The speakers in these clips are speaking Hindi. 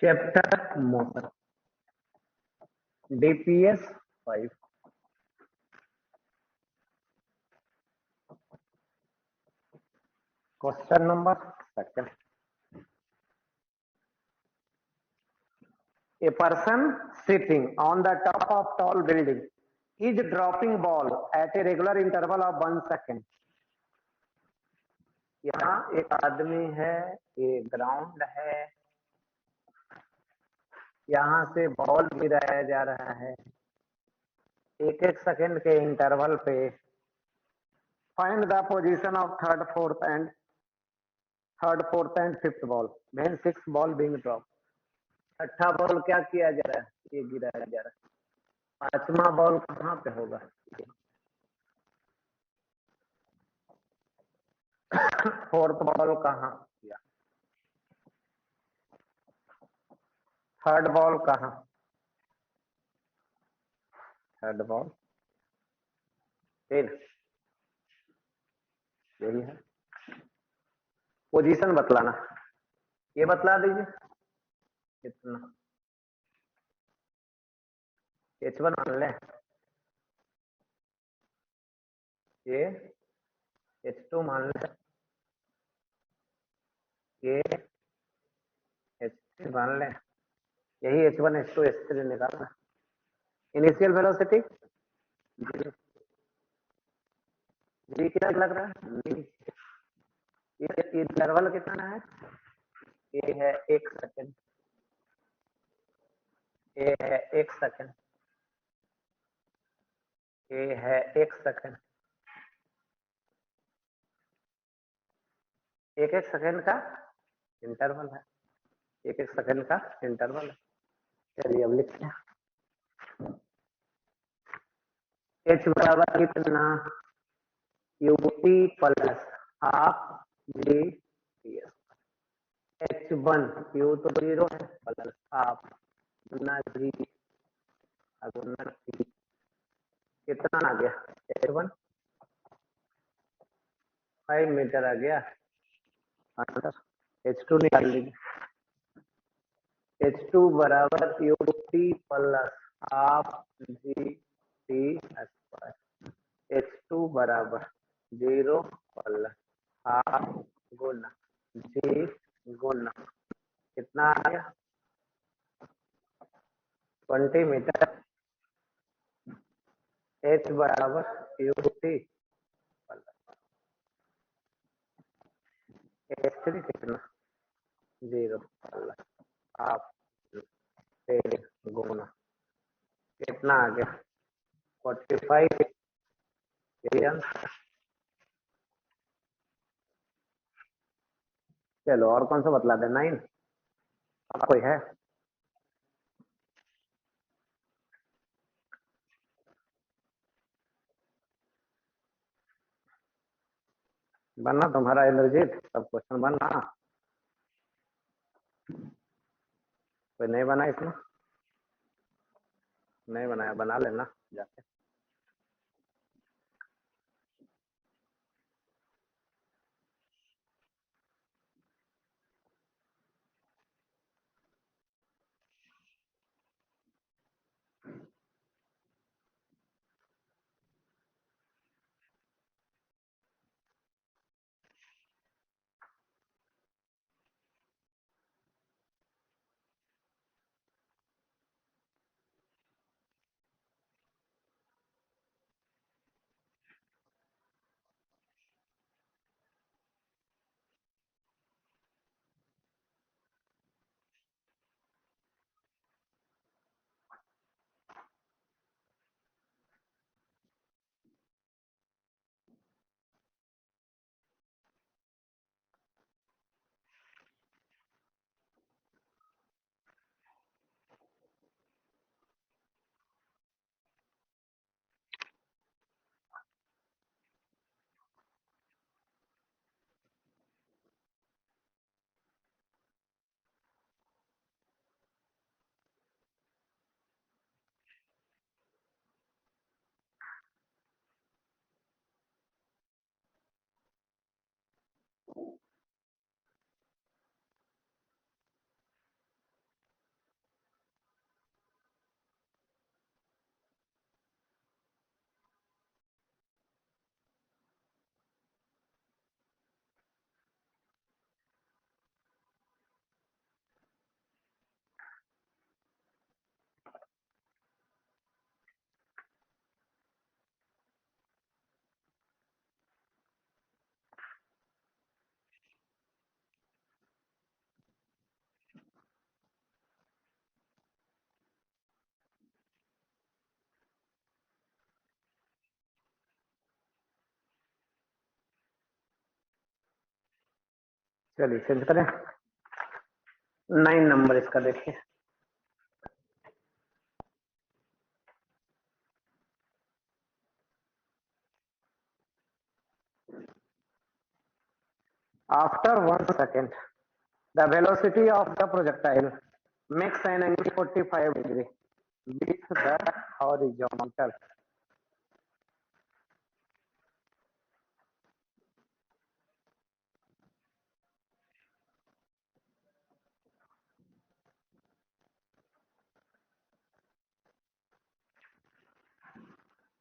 Chapter motion DPS 5। Question number second. A person sitting on the top of tall building is dropping ball at a regular interval of 1 second. यहाँ एक आदमी है, ये ग्राउंड है, यहाँ से बॉल गिराया जा रहा है एक एक सेकंड के इंटरवल पे। Find the position of third fourth and fifth ball when 6 ball being drop. छठा बॉल क्या किया जा रहा है? ये गिराया जा रहा है। पांचवा बॉल कहाँ पे होगा? फोर्थ बॉल कहाँ किया? थर्ड बॉल कहाँ? थर्ड बॉल यही है। पोजीशन बतलाना, ये बतला दीजिए कितना। H1 मान ले, ये H2 मान ले, ये H3 मान ले, यही H1 H2 H3 निकालना। इनिशियल वेलोसिटी जी क्या लग रहा है? ये इंटरवल कितना है? ये है 1 सेकंड, ये है 1 सेकंड, ये है 1 सेकंड। एक एक सेकंड का इंटरवल है, एक एक सेकंड का इंटरवल है। चलिए अब लिखते हैं। H बराबर कितना? UT plus half GTS। H1 U तो 0 है, प्लस हाफ गुना G गुना T। कितना आ गया? H1 5 मीटर आ गया। H2 निकाल लीजिए। H2 बराबर UT plus half GT square. H2 बराबर 0 प्लस हाफ गुना G गुना कितना आ गया? 20 मीटर। H बराबर UT प्लस H3 कितना? 0 प्लस हाफ गुना कितना आ गया? 45। चलो और कौन सा बतला दे? 9 कोई है? बनना तुम्हारा एनर्जी, सब क्वेश्चन बनना। कोई नहीं बना इसमें? नहीं बनाया, बना लेना जाके। चलिए चेंज करें, 9 नंबर इसका देखिए। After 1 second the velocity of the projectile makes an angle 45 degree with the horizontal.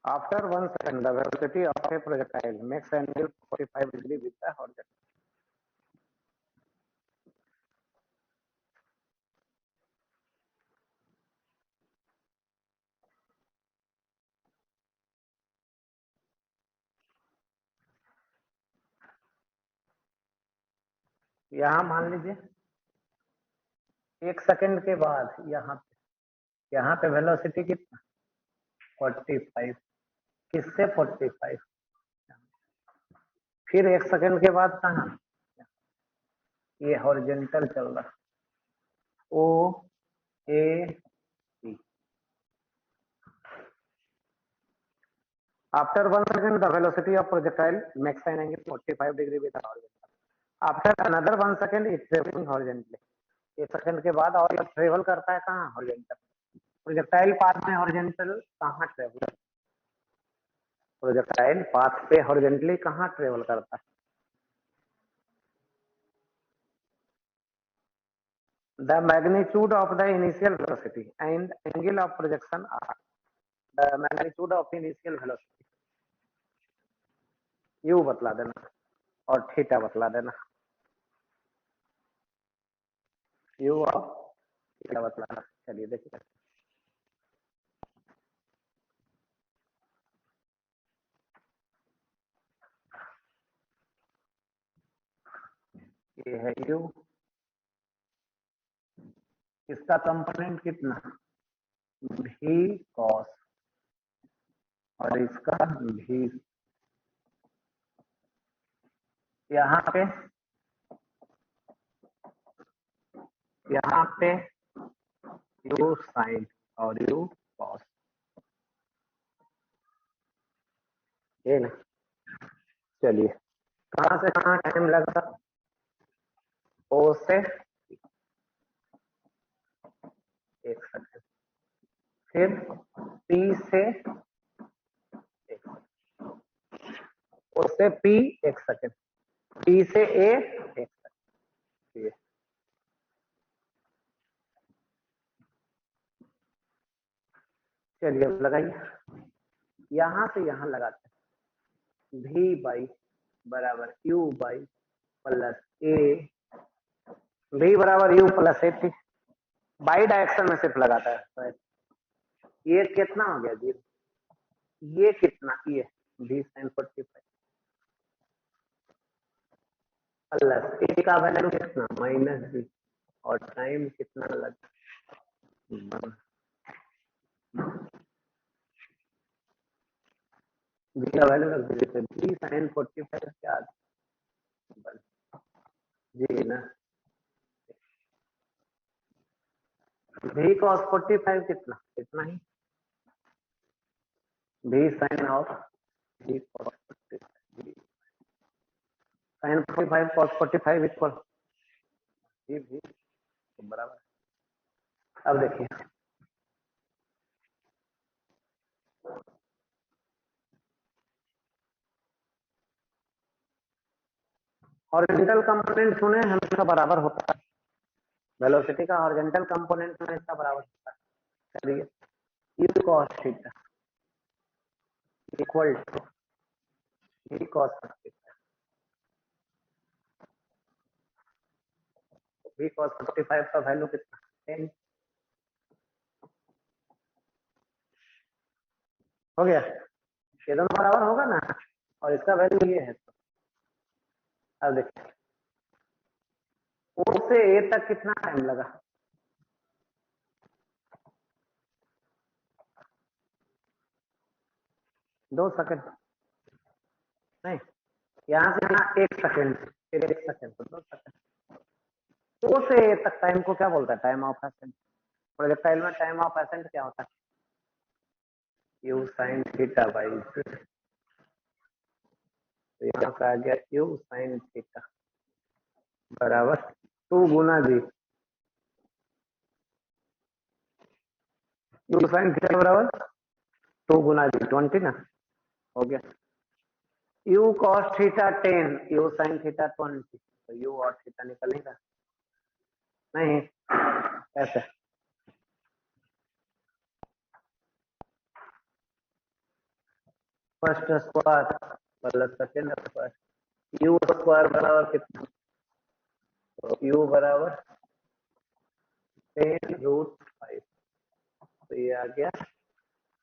After 1 second, the velocity of a projectile makes an angle 45 degree with the horizontal. यहाँ मान लीजिए 1 सेकंड के बाद यहाँ पे वेलोसिटी कितना 45, किससे 45, फिर 1 सेकंड के बाद कहाँ ये हॉरिजॉन्टल चल रहा ओ ए सी। After 1 second, the velocity of projectile makes an angle 45 degree with the horizontal. After another 1 second, it's traveling horizontally. 1 second के बाद और ये ट्रेवल करता है कहाँ हॉरिजॉन्टल। प्रोजेक्टाइल पाथ में हॉरिजॉन्टल कहाँ ट्रेवल, प्रोजेक्टाइल पाथ पे हॉरिजॉन्टली कहाँ ट्रेवल करता है। The magnitude of the initial velocity and angle of projection are the magnitude of initial velocity u बतला देना और थीटा बतला देना, u और थीटा बतलाना। चलिए देखिए ये है u, इसका कंपोनेंट कितना v cos और इसका v, यहाँ पे u sin और u cos, ये ना। चलिए कहाँ से कहाँ टाइम लगा, ओ से 1 सेकंड, फिर P से 1 सेकंड, O से P 1 सेकंड, P से A 1 सेकंड। चलिए अब लगाइए, यहाँ से यहाँ लगाते हैं V बाई बराबर U by plus A, V बराबर U plus A, by direction में सिर्फ लगाता है। ये कितना हो गया जी, ये कितना, ये V sin 45 प्लस A का वैल्यू कितना -B और टाइम कितना लगा, B का वैल्यू रख दीजिए, B sin 45 क्या जी ना, V cos 45 कितना, इतना ही, V sin of V cos 45, sin 45 cos 45 equal V बराबर। अब देखिए हॉरिजॉन्टल कंपोनेंट सुने हमेशा बराबर होता है, वेलोसिटी का हॉरिजॉन्टल कंपोनेंट हमेशा बराबर होता है। चलिए u cos theta equal to v cos 45, v cos 45 का वैल्यू कितना 10 हो गया, ये दोनों बराबर होगा ना, और इसका वैल्यू ये है। अब देखिए O से A तक कितना टाइम लगा, 2 सेकंड, नहीं यहाँ से यहाँ 1 सेकंड, फिर 1 सेकंड तो 2 सेकंड। ओ से ए तक टाइम को क्या बोलता है? Time of accent. प्रोजेक्टाइल में टाइम ऑफ एसेंट क्या होता है? यू साइन थीटा बाई, तो यहाँ पे आ गया यू साइन थीटा बराबर 2 गुना जी। यू साइन थीटा बराबर 2 गुना जी, 20 ना, हो गया। You cos theta 10, you sine theta 20, तो यू और थीटा निकलेगा नहीं? ऐसे first square plus second square, you square बराबर कितना? तो यू बराबर 10√5, तो ये आ गया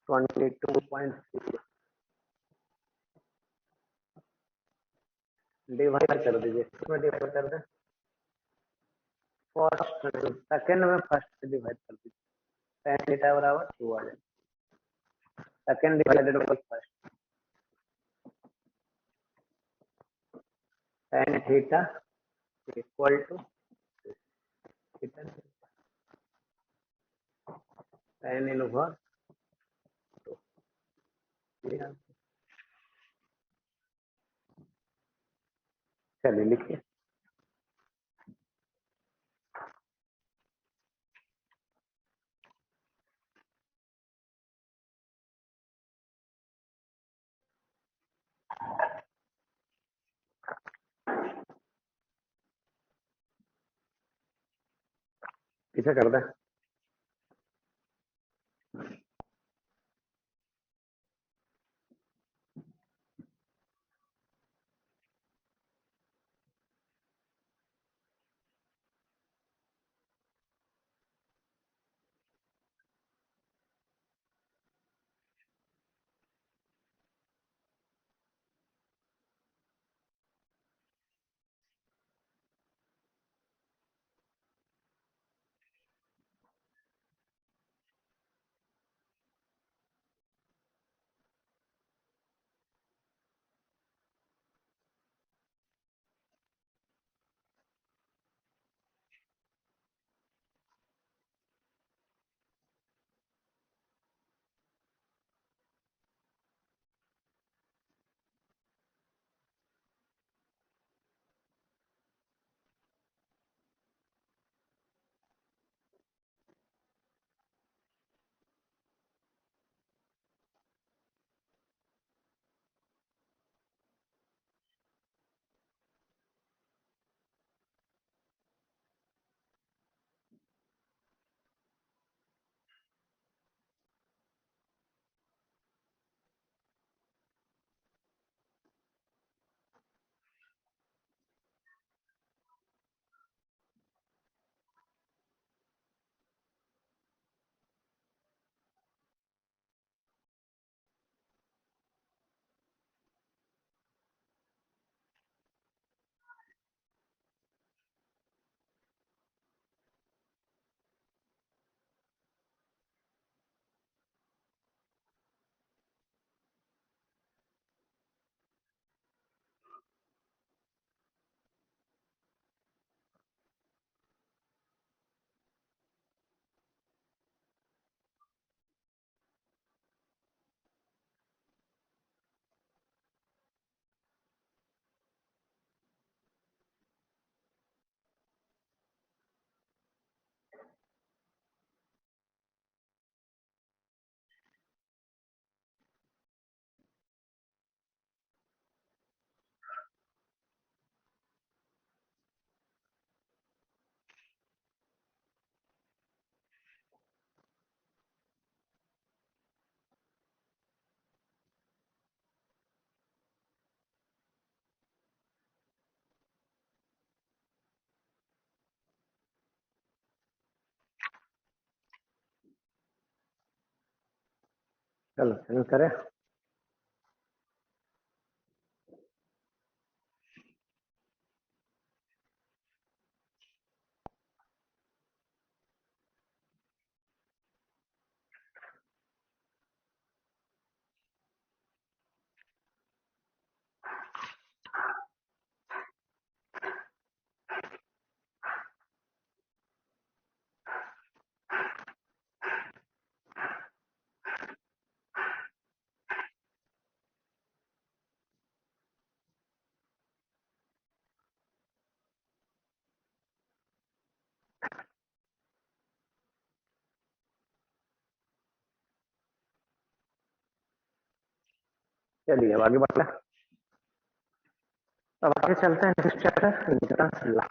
22.3। डिवाइड कर दीजिए, इसमें डिवाइड कर दें, फर्स्ट सेकेंड में फर्स्ट से डिवाइड कर दीजिए, tan थीटा बराबर 2 आ जाएगा। Second divided by first, tan theta equal to tan inverse 2। चलिए लिखिए। पीछे कर दें। चलो शुरू करें। चलिए अब आगे बढ़ते हैं। अब आगे चलते हैं नेक्स्ट चैप्टर न्यूटन्स लॉ।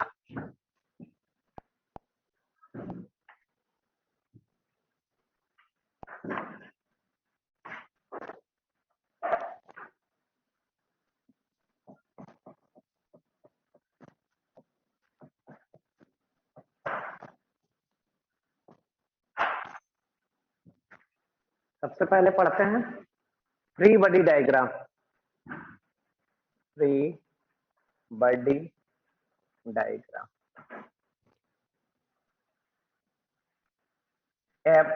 सबसे पहले पढ़ते हैं free body diagram. Free body diagram F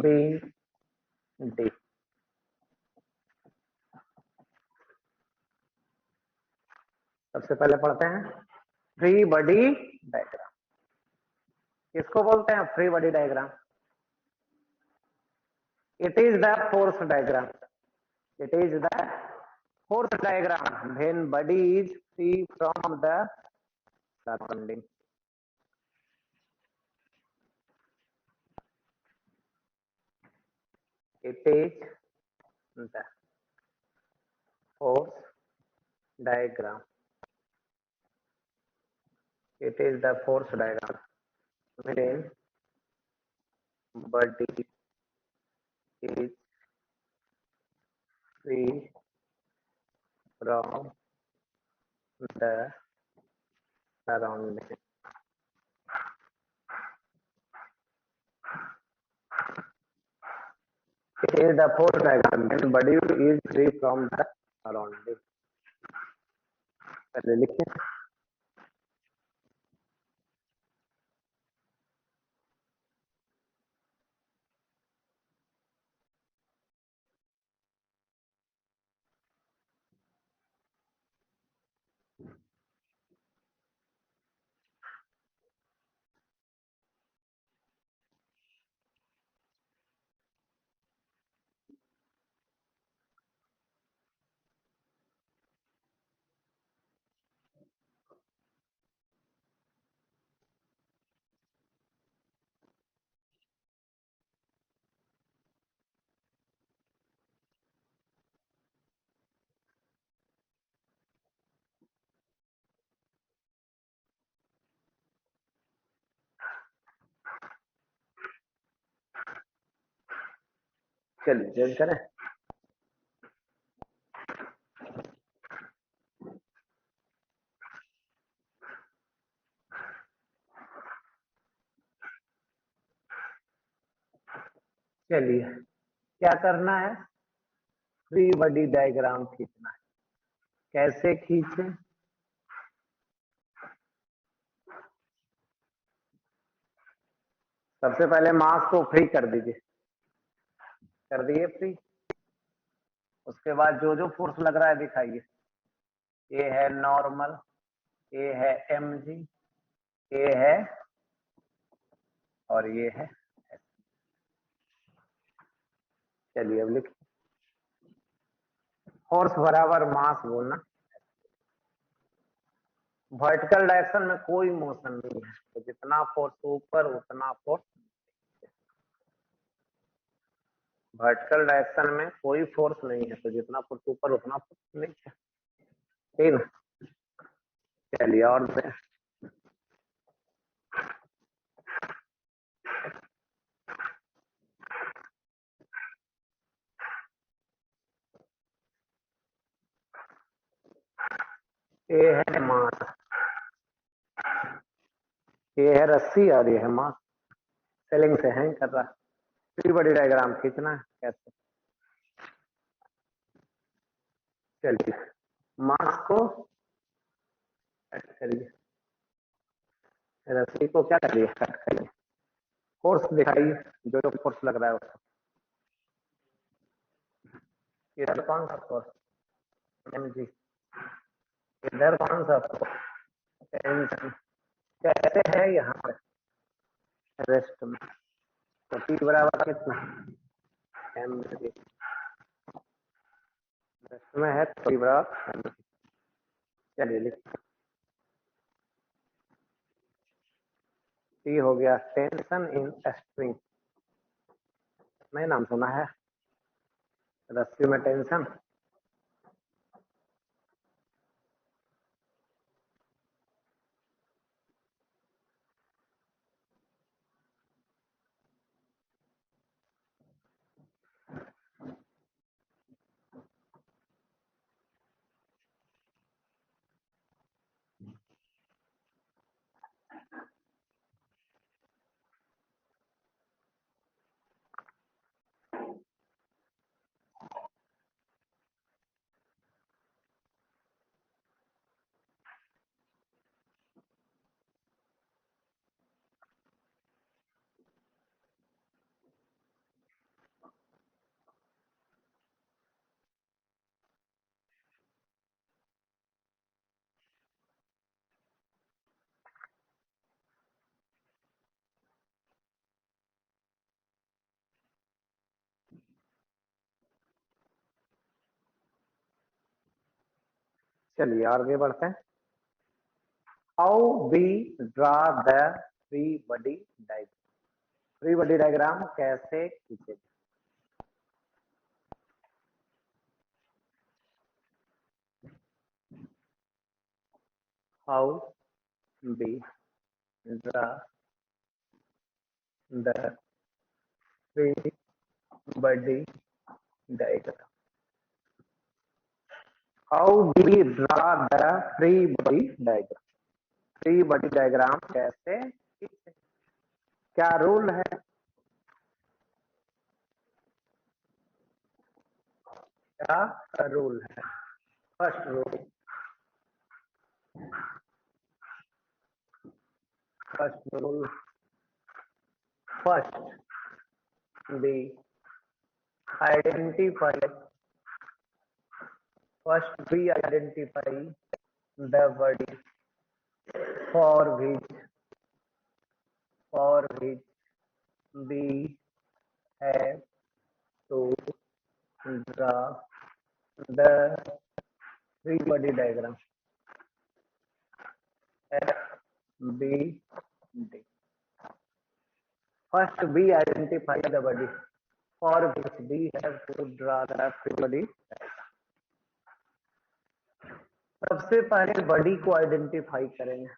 B D. सबसे पहले पढ़ते हैं फ्री बॉडी डायग्राम। किसको बोलते हैं free body diagram? It is the force diagram. It is the force diagram when body is free from the surrounding. It is the force diagram. It is the force diagram when body is free from the surrounding. It is the force diagram when body is free from the surrounding. पहले लिखिए। चलिए चेंज करें। चलिए क्या करना है? फ्री बॉडी डायग्राम खींचना है। कैसे खींचे? सबसे पहले मास को फ्री कर दीजिए। कर दिए फ्री। उसके बाद जो जो फोर्स लग रहा है दिखाइए। ये है नॉर्मल, ये है mg, ये है और ये है। चलिए अब लिखिए फोर्स बराबर मास बोलना। वर्टिकल डायरेक्शन में कोई मोशन नहीं है, तो जितना फोर्स ऊपर उतना फोर्स। वर्टिकल डायरेक्शन में कोई फोर्स नहीं है, तो जितना फोर्स ऊपर उतना फोर्स नहीं है। ठीक ना? चलिए और से ये है मास, ये है रस्सी और ये है मास। सेलिंग से हैंग कर रहा है। फ्री बॉडी डायग्राम खींचना है कैसे? चलिए मास को कट करिए, रस्सी को क्या करिए? कट करिए। फोर्स दिखाइए, जो जो फोर्स लग रहा है उसको। इधर कौन सा फोर्स? mg। इधर कौन सा फोर्स? टेंशन। कैसे है यहाँ पे? रेस्ट में। तो T बराबर कितना? mg। रेस्ट में है तो T बराबर mg। चलिए लिखते। T हो गया टेंशन इन स्ट्रिंग। नहीं नाम सुना है? रस्सी में टेंशन। चलिए आगे बढ़ते हैं। How we draw the free body diagram, free body diagram कैसे खींचे। How we draw the free body diagram, how we draw the free body diagram, free body diagram कैसे खींचे, क्या रूल है, क्या रूल है। First rule, first rule, first we identify, first we identify the body for which we have to draw the free body diagram, FBD. First we identify the body for which we have to draw the free body diagram. सबसे पहले बॉडी को आइडेंटिफाई करेंगे,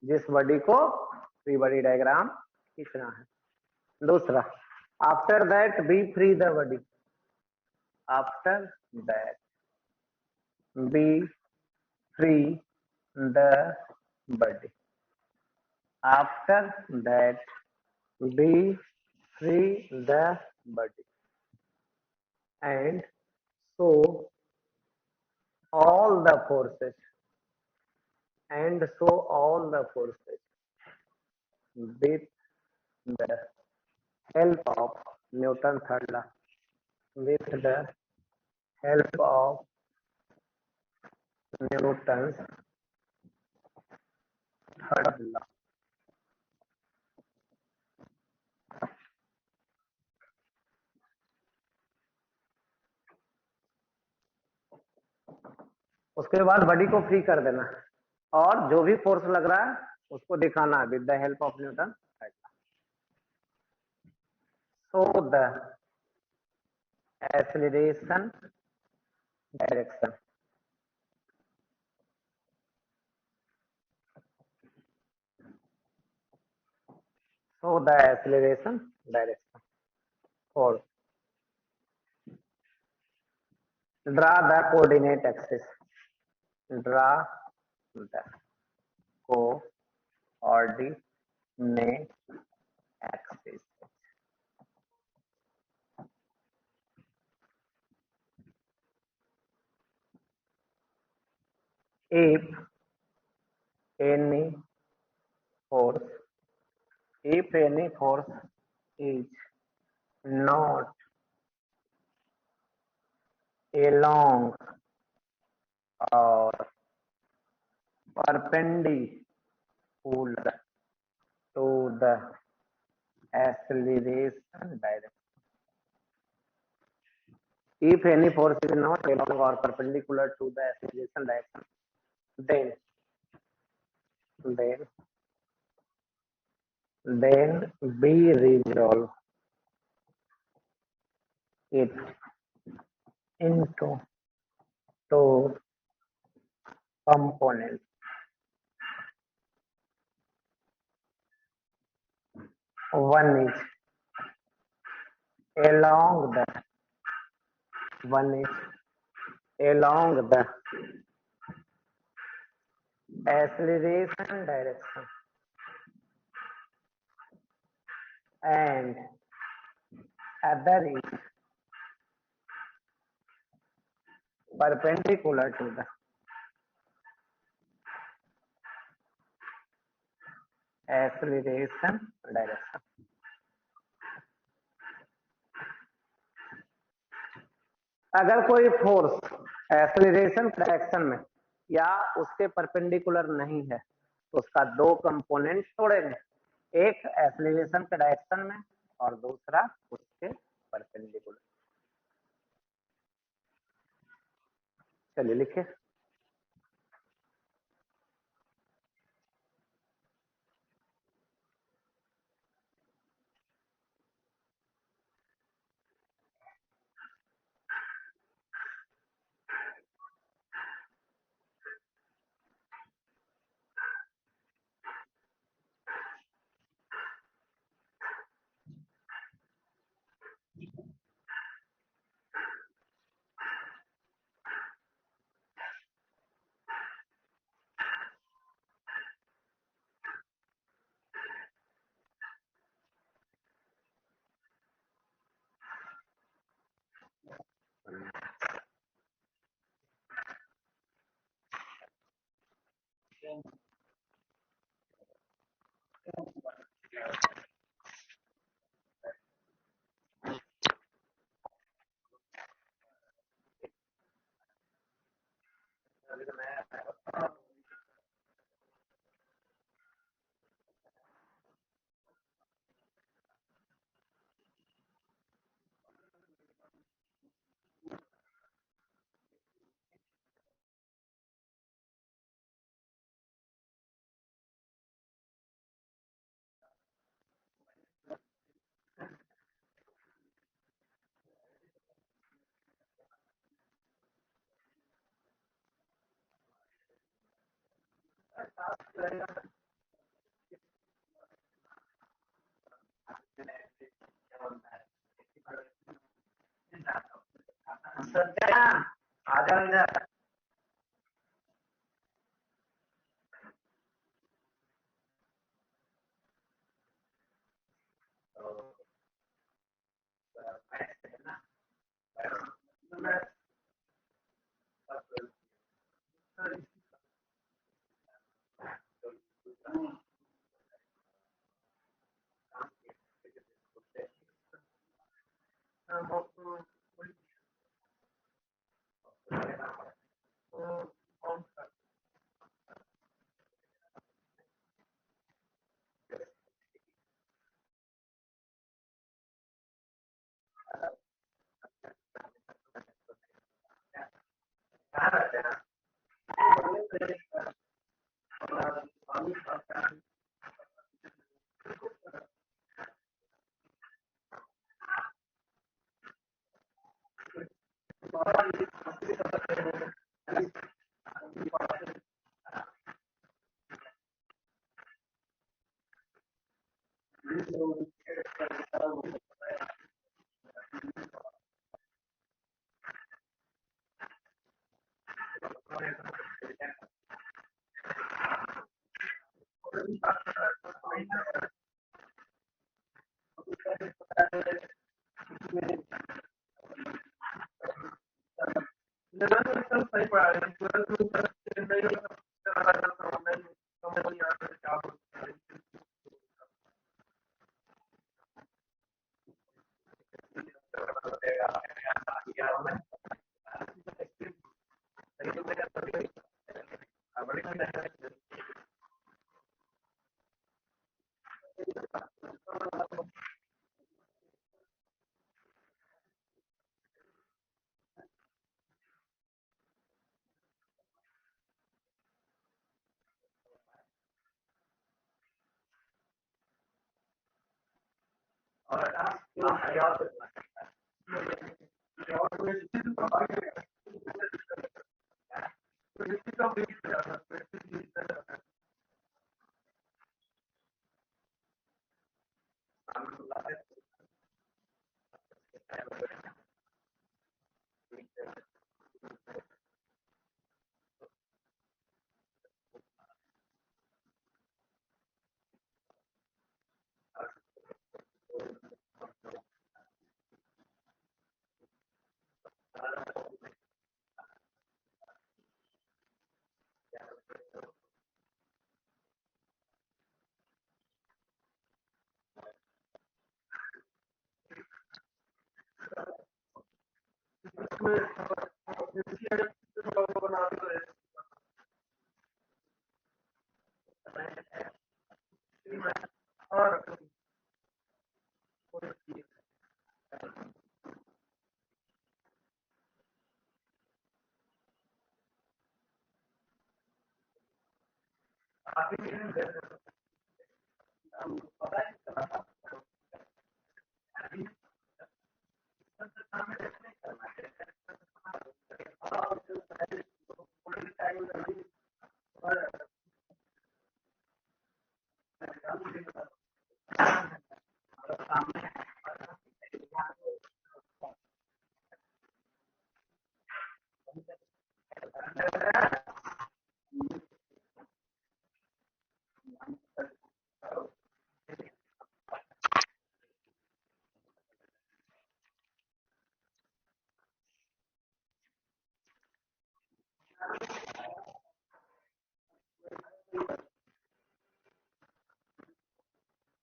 जिस बॉडी को फ्री बॉडी डायग्राम खींचना है। दूसरा, after that B free the body, after that B free the body, after that B free the body and so all the forces, and so all the forces with the help of Newton's third law, with the help of Newton's third law, उसके बाद बॉडी को फ्री कर देना और जो भी फोर्स लग रहा है उसको दिखाना है with the help of Newton third law. So the acceleration direction, so the acceleration direction, or draw the coordinate axis, draw the coordinate axis, if any force, if any force is not along or perpendicular to the acceleration direction, if any force is not along or perpendicular to the acceleration direction, then we resolve it into two components. One is along the acceleration direction and other is perpendicular to the acceleration direction. अगर कोई फोर्स एक्सीलरेशन डायरेक्शन में या उसके परपेंडिकुलर नहीं है तो उसका दो कंपोनेंट छोड़ेंगे, एक एक्सीलरेशन के डायरेक्शन में और दूसरा उसके परपेंडिकुलर। चलिए लिखे, सत्या आ जाओ इधर।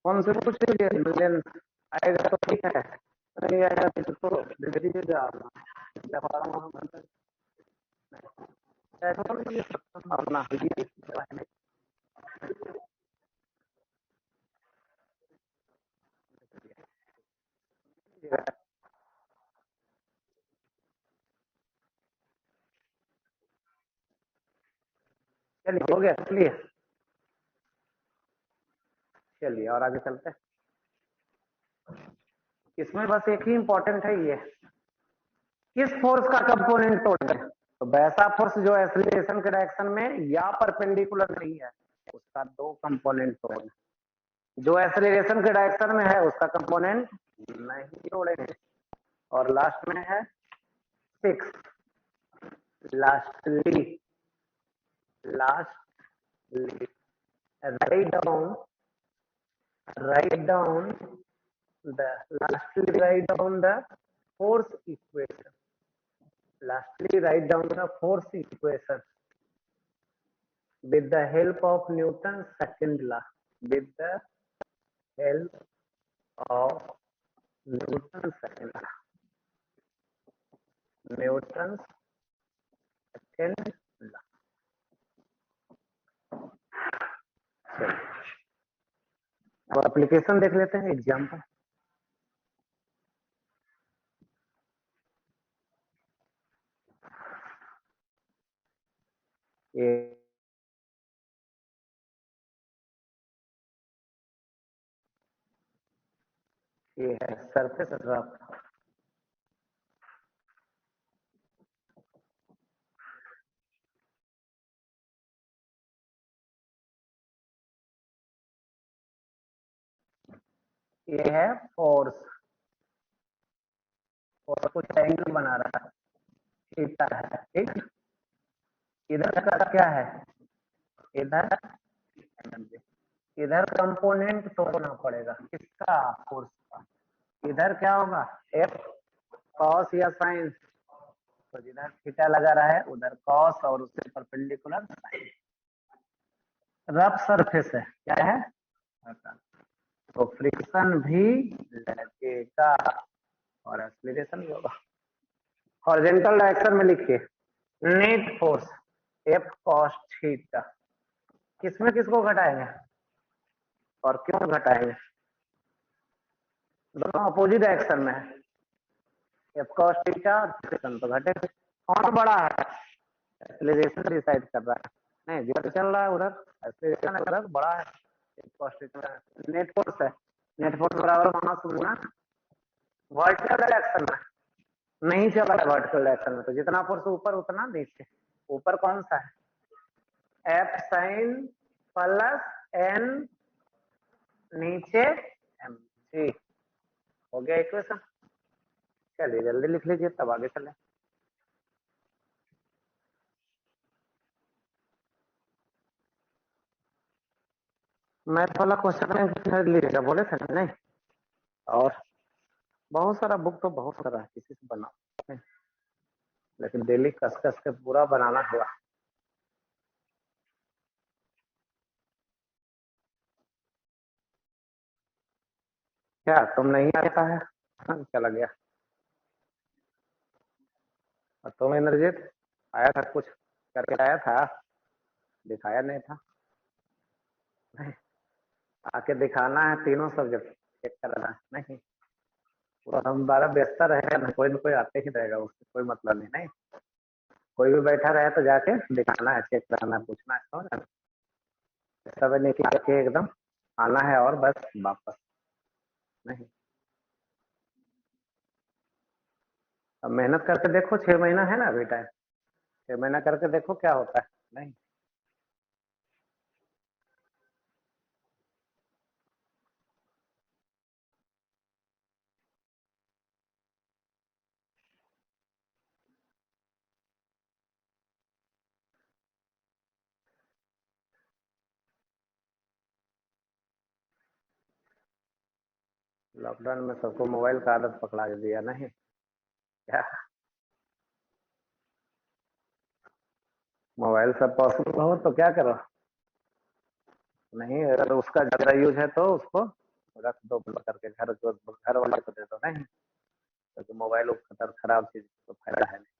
कौन से पूछ लिए मिलियन आएगा तो ठीक है, नहीं आएगा तो धीरे धीरे अपना चलिए हो गया। चलिए चलिए और आगे चलते हैं। इसमें बस एक ही इंपॉर्टेंट है, ये किस फोर्स का कंपोनेंट तोड़ है। तो वैसा फोर्स जो एक्सीलरेशन के डायरेक्शन में या परपेंडिकुलर नहीं है उसका दो कंपोनेंट तोड़ना, जो एक्सेलरेशन के डायरेक्शन में है उसका कंपोनेंट नहीं तोड़ेंगे। और लास्ट में है 6, lastly write down the lastly write down the force equation. Lastly write down the force equation with the help of Newton's second law. With the help of Newton's second law. Newton's second law. अब एप्लीकेशन देख लेते हैं, एग्जाम्पल। ये है सरफेस रफ। ये है फोर्स, और कुछ एंगल बना रहा है, थीटा है, ठीक। इधर का क्या है, इधर इधर कंपोनेंट तोड़ना पड़ेगा, किसका, फोर्स का। इधर क्या होगा, एफ कॉस या साइन, तो जिधर थीटा लगा रहा है उधर कॉस और उससे परपेंडिकुलर साइन। रफ सरफेस है, क्या है, तो फ्रिक्शन भी लगेगा और एक्सीलरेशन भी होगा। हॉरिजॉन्टल डायरेक्शन में लिखिए, net force F cos theta, किसमें किसको घटाएंगे और क्यों घटाएंगे, दोनों अपोजिट डायरेक्शन में है। एफ कॉस थीटा और फ्रिक्शन तो घटे, कौन बड़ा है, एक्सीलरेशन डिसाइड कर रहा है, नहीं जिधर चल रहा है उधर एक्सीलरेशन उधर बड़ा है। F cos theta net force है, नेट फोर्स बराबर मास गुना वर्टिकल डायरेक्शन में, नहीं चल रहा है वर्टिकल डायरेक्शन में, तो जितना फोर्स ऊपर उतना नीचे। ऊपर कौन सा है, एफ साइन प्लस एन, नीचे एम जी। हो गया इक्वेशन, चलिए जल्दी लिख लीजिए तब आगे चले। मैथ वाला क्वेश्चन कर लीजिएगा, बोले थे नहीं, और बहुत सारा बुक तो बहुत सारा है, किसी से बनाओ, लेकिन डेली कस कस के पूरा बनाना हुआ। क्या तुम नहीं आता है, हाँ, चला गया। और तुम इंद्रजीत आया था, कुछ करके आया था, दिखाया नहीं था, नहीं आके दिखाना है, तीनों सब्जेक्ट चेक कराना है, नहीं पूरा हम 12 व्यस्त रहेगा ना, कोई न कोई आते ही रहेगा, उससे कोई मतलब नहीं, नहीं कोई भी बैठा रहे तो जाके दिखाना है, चेक कराना है, पूछना है, समझ ना, सब निकल के एकदम आना है और बस वापस नहीं। अब मेहनत करके देखो, 6 महीना है ना अभी टाइम, 6 महीना करके देखो क्या होता है, नहीं लॉकडाउन में सबको मोबाइल का आदत पकड़ा दिया, नहीं क्या मोबाइल सब पॉसिबल हो तो क्या करो, नहीं अगर उसका ज्यादा यूज है तो उसको रख दो बंद करके, घर वाले को दे दो, नहीं क्योंकि मोबाइल खराब चीज तो फायदा है नहीं।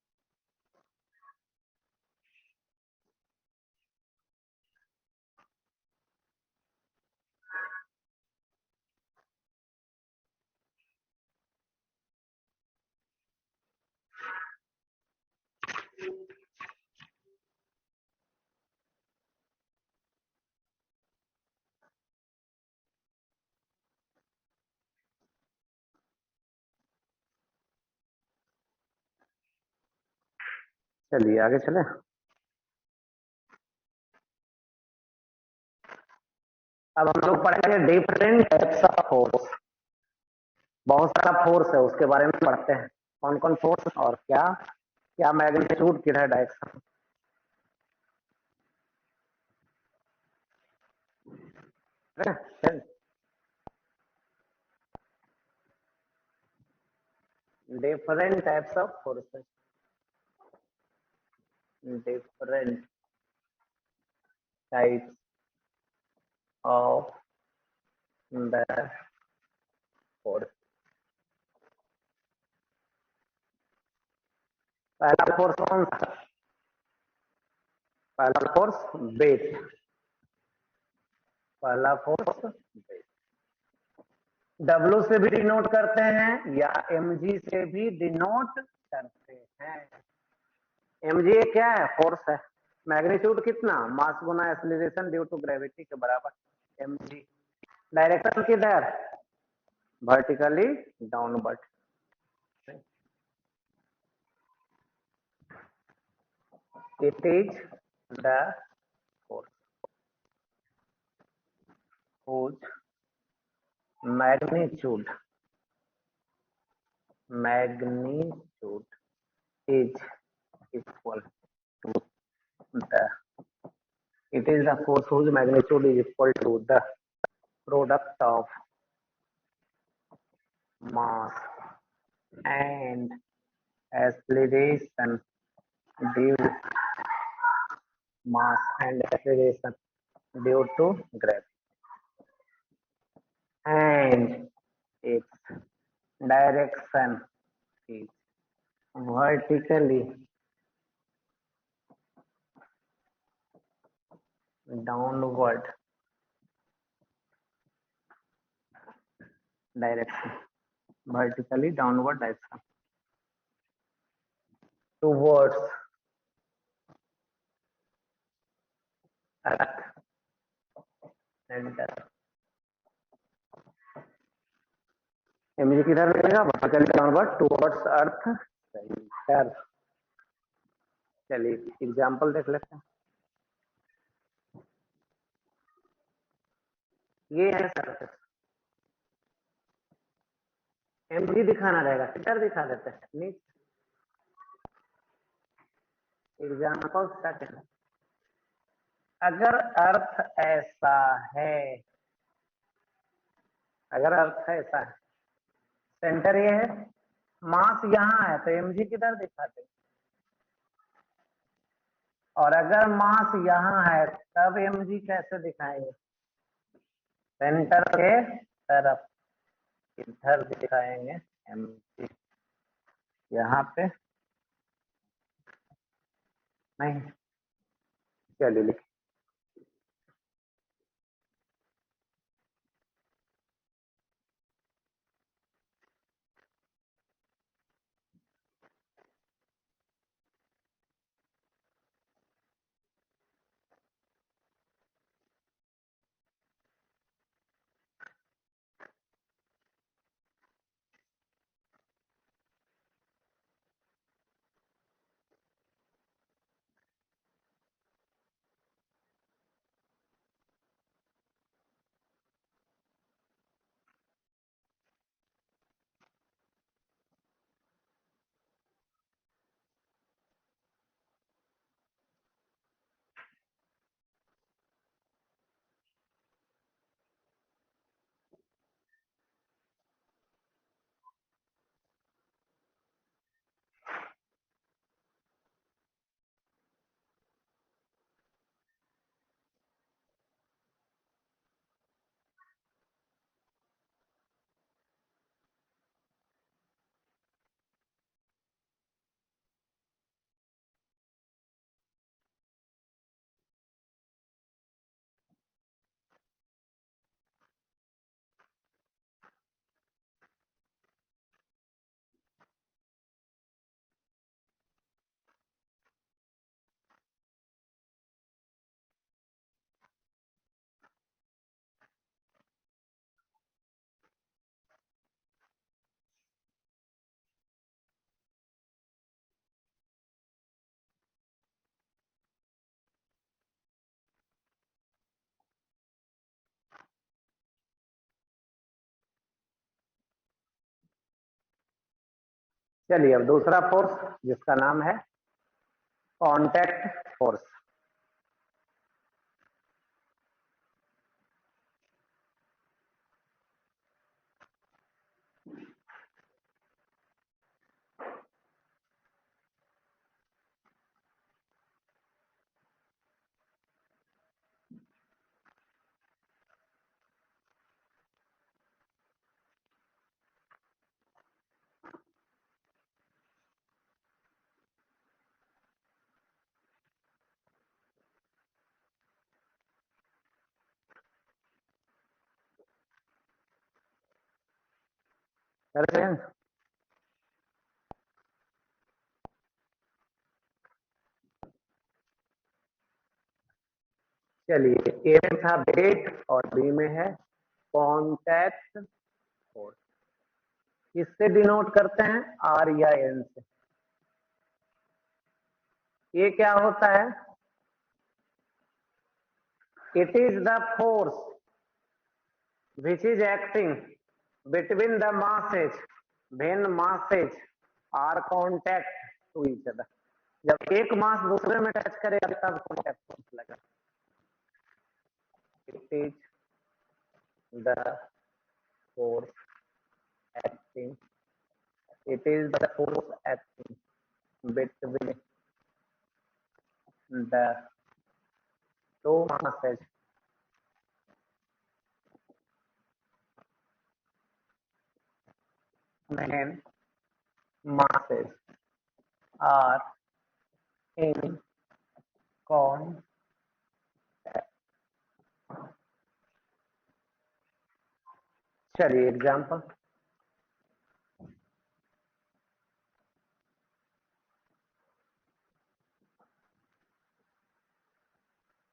चलिए आगे चले। अब हम लोग पढ़ेंगे डिफरेंट टाइप्स ऑफ फोर्स। बहुत सारा फोर्स है, उसके बारे में पढ़ते हैं। कौन कौन फोर्स और क्या क्या मैग्नीट्यूड, किधर direction. Different types of forces, different types of the force. पहला फोर्स कौन सा? पहला फोर्स वेट। पहला फोर्स वेट। डब्ल्यू से भी डिनोट करते हैं या mg से भी डिनोट करते हैं। mg क्या है? फोर्स है। मैग्नीट्यूड कितना? मास गुना एक्सीलरेशन ड्यू टू ग्रेविटी के बराबर mg। डायरेक्शन किधर? Vertically downward. It is the force whose magnitude is equal to the it is the force whose magnitude is equal to the product of mass and acceleration due mass and acceleration due to gravity and its direction is vertically downward direction, vertically downward direction towards earth center। mg किधर रहेगा? वर्टिकली डाउनवर्ड टुवर्ड्स अर्थ सेंटर। चलिए एग्जांपल देख लेते हैं। ये है सरफेस, mg दिखाना रहेगा, किधर दिखा देते हैं? नीचे। एग्जांपल सेकंड, अगर अर्थ ऐसा है, अगर अर्थ ऐसा है, सेंटर ये है, मास यहाँ है, तो mg किधर दिखाते हैं? और अगर मास यहाँ है तब mg कैसे दिखाएंगे? सेंटर के तरफ इधर दिखाएंगे mg। यहाँ पे नहीं, चलिए लिख। चलिए अब दूसरा फोर्स जिसका नाम है कांटेक्ट फोर्स। चलिए ए में था वेट और बी में है कांटेक्ट फोर्स। किससे डिनोट करते हैं? आर या एन से। ये क्या होता है? It is the force which is acting between the masses when masses are contact to each other। जब एक मास दूसरे में टच करेगा तब कॉन्टैक्ट फोर्स लगेगा। It is the force acting, it is the force acting between the two masses when masses are in contact। चलिए एग्जाम्पल,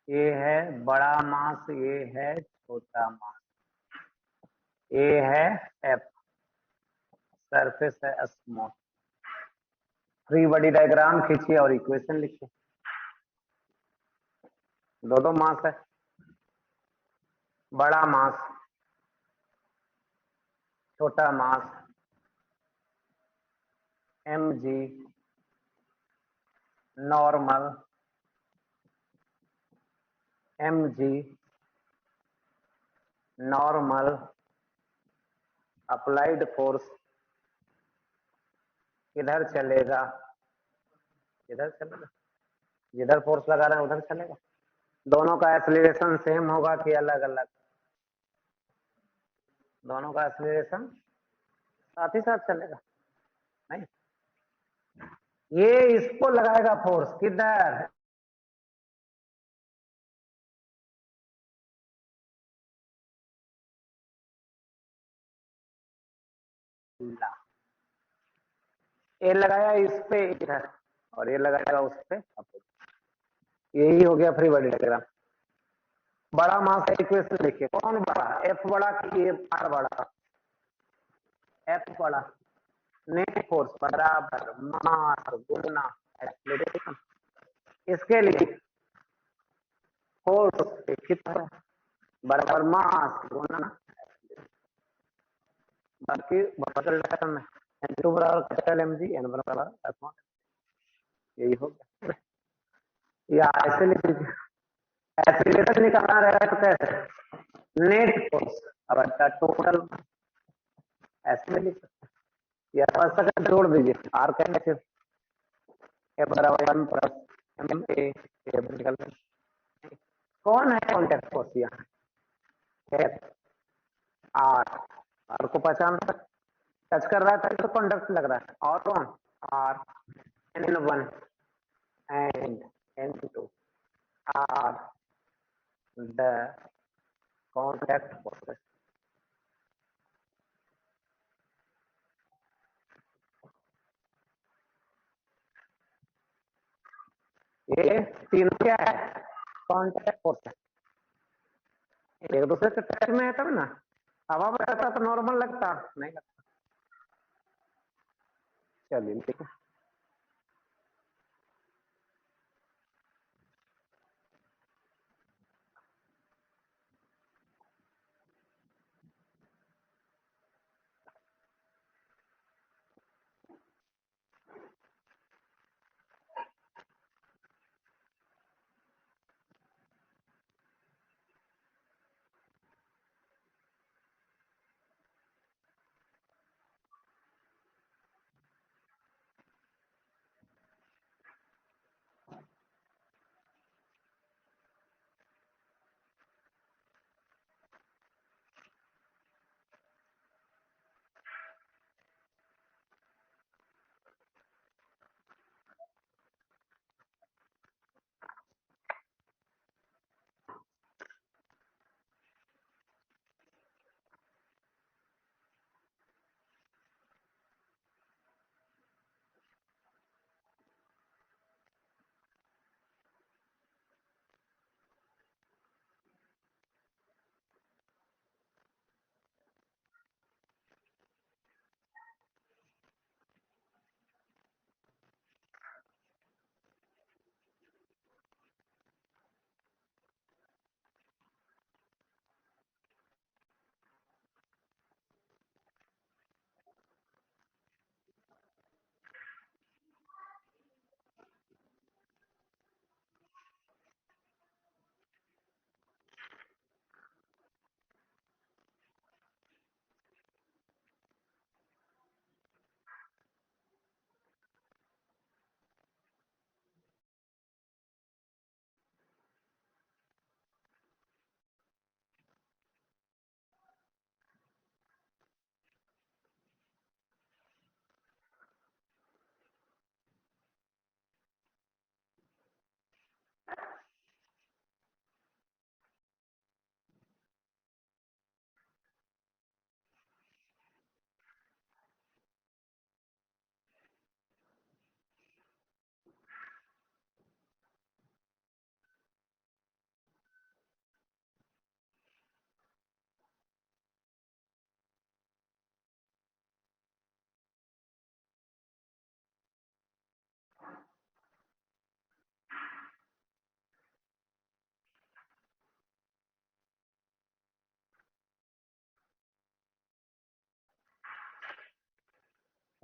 ये है बड़ा मास, ये है छोटा मास, ये है एफ, सरफेस है स्मॉल। फ्री बॉडी डायग्राम खींचिए और इक्वेशन लिखिए। दो मास है, बड़ा मास छोटा mass M G normal M G normal applied force किधर चलेगा? इधर चलेगा। जिधर फोर्स लगा रहे हैं उधर चलेगा। दोनों का एक्सीलरेशन सेम होगा कि अलग अलग? दोनों का एक्सीलरेशन साथ ही साथ चलेगा। नहीं, ये इसको लगाएगा फोर्स किधर? ये लगाया इस पे इधर और ये लगाएगा उस पे। यही हो गया फ्री बॉडी डायग्राम। बड़ा मास इक्वेशन लिखिए। कौन बड़ा? एफ बड़ा कि आर बड़ा? एफ बड़ा। नेट फोर्स बराबर मास गुना एक्सीलरेशन। इसके लिए फोर्स कितना बराबर मास गुना, बाकी वर्टिकल डायरेक्शन में n2 बराबर कैपिटल एम जी, n बराबर f0। यही हो गया। या ऐसे लिख लीजिए, एक्सीलरेशन निकालना रहेगा तो कैसे? नेट फोर्स अब टोटल ऐसे लिख सकते हैं, या फर्स्ट सेकंड जोड़ दीजिए। आर कहेंगे फिर ए बराबर 1 प्लस एम ए वर्टिकल। कौन है कॉन्टेक्ट फोर्स? यहाँ है आर। आर को पहचान सकते, टच कर रहा है तो कॉन्टेक्ट लग रहा है। और कौन? R n1 and n2 are the contact forces। ये तीनों क्या है? कांटेक्ट फोर्स है। एक दूसरे से टच में है तब ना। हवा में रहता तो नॉर्मल लगता, नहीं लगता। चलिए ठीक है।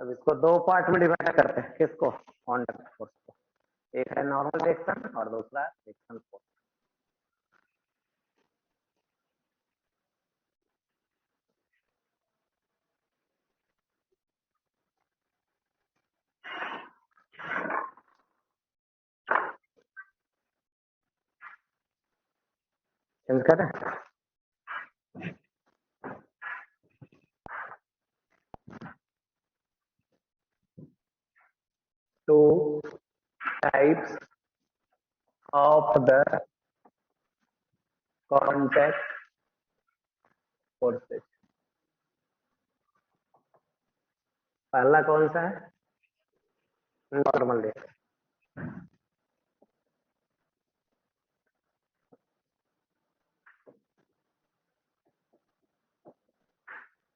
अब इसको दो पार्ट में डिवाइड करते हैं, किसको, कॉन्टैक्ट फोर्स को। एक है नॉर्मल रिएक्शन और दूसरा रिएक्शन फोर्स। चेंज करें, two types of the contact forces। पहला कौन सा है, नॉर्मल रिएक्शन,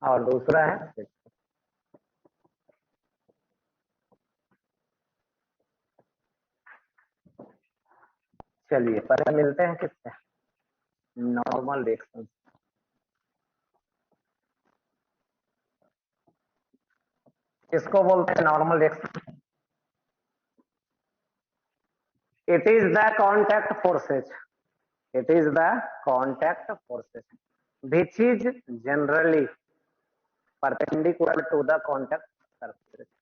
और दूसरा है, चलिए पहले मिलते हैं किससे, नॉर्मल रिएक्शन। किसको बोलते हैं normal reaction, it is the contact forces, it is the contact forces which is generally perpendicular to the contact surface,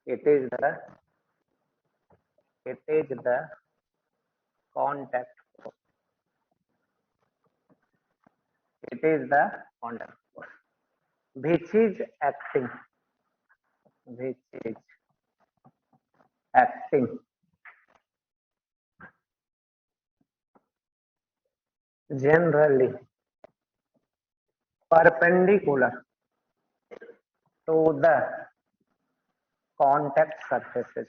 it is the contact force, it is the contact force which is acting generally perpendicular to the contact surfaces,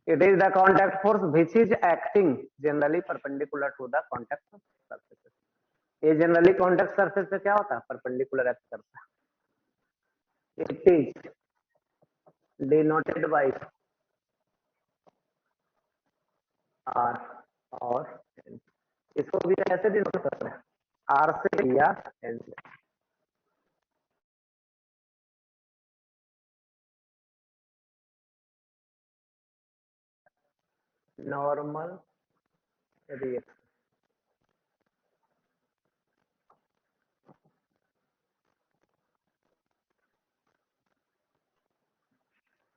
it is the contact force which is acting generally perpendicular to the contact surfaces। ये जनरली कॉन्टैक्ट सरफेस पे क्या होता है, परपेंडिकुलर एक्ट करता है। It is denoted by R और एन, इसको भी ऐसे डिनोट करते हैं, आर से या एन से। नॉर्मल रिएक्शन,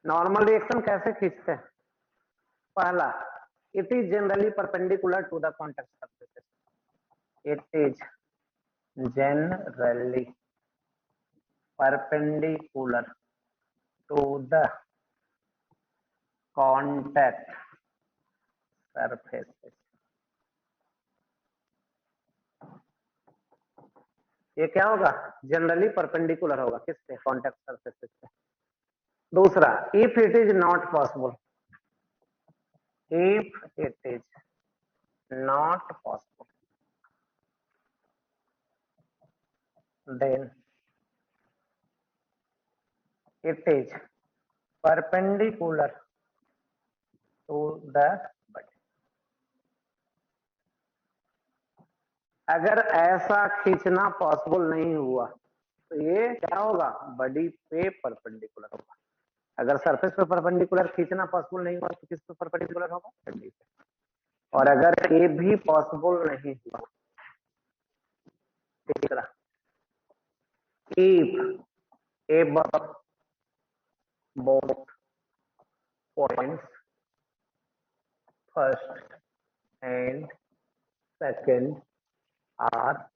नॉर्मल रिएक्शन कैसे खींचते हैं, पहला, it is generally perpendicular to the contact surfaces, it is generally perpendicular to the contact surfaces। ये क्या होगा, जनरली परपेंडिकुलर होगा किससे, कॉन्टैक्ट सरफेसेस से। दूसरा, if it is not possible, if it is not possible then it is perpendicular to the body। अगर ऐसा खींचना पॉसिबल नहीं हुआ तो ये क्या होगा, बॉडी पे परपेंडिकुलर होगा। अगर सरफेस पे परपेंडिकुलर खींचना पॉसिबल नहीं हुआ तो किस पे परपेंडिकुलर होगा, बॉडी पे। और अगर ये भी पॉसिबल नहीं हुआ, तीसरा, if above both points first and second are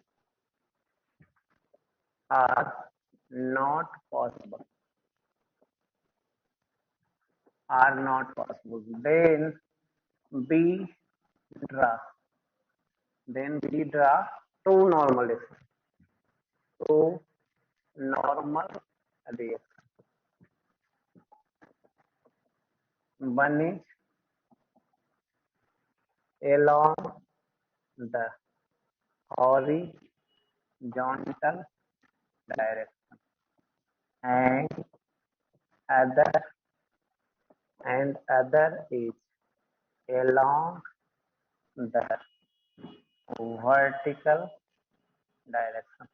not possible, then we draw two normal reactions, two normal reactions, one is along the horizontal direction and other is along the vertical direction.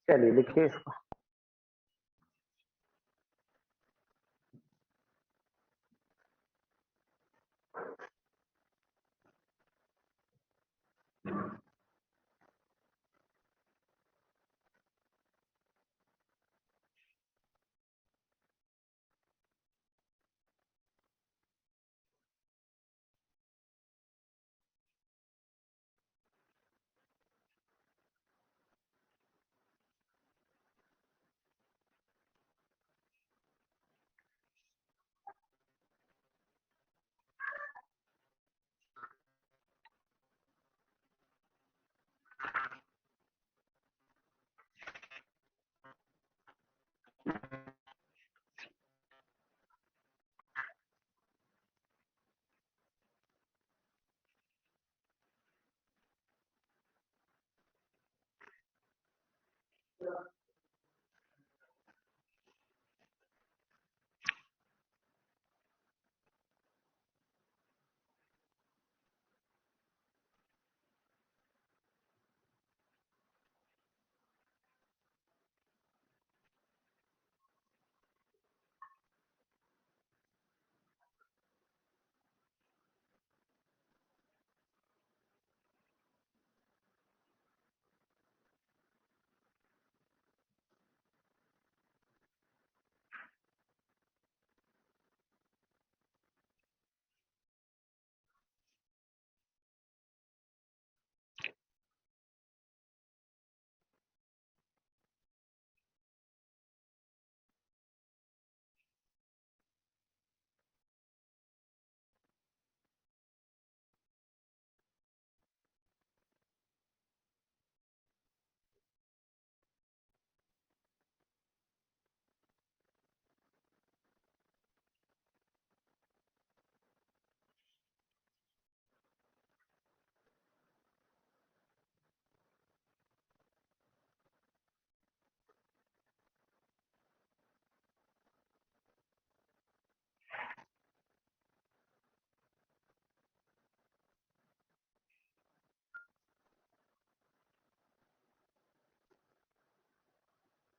चलिए लिखिए इसको।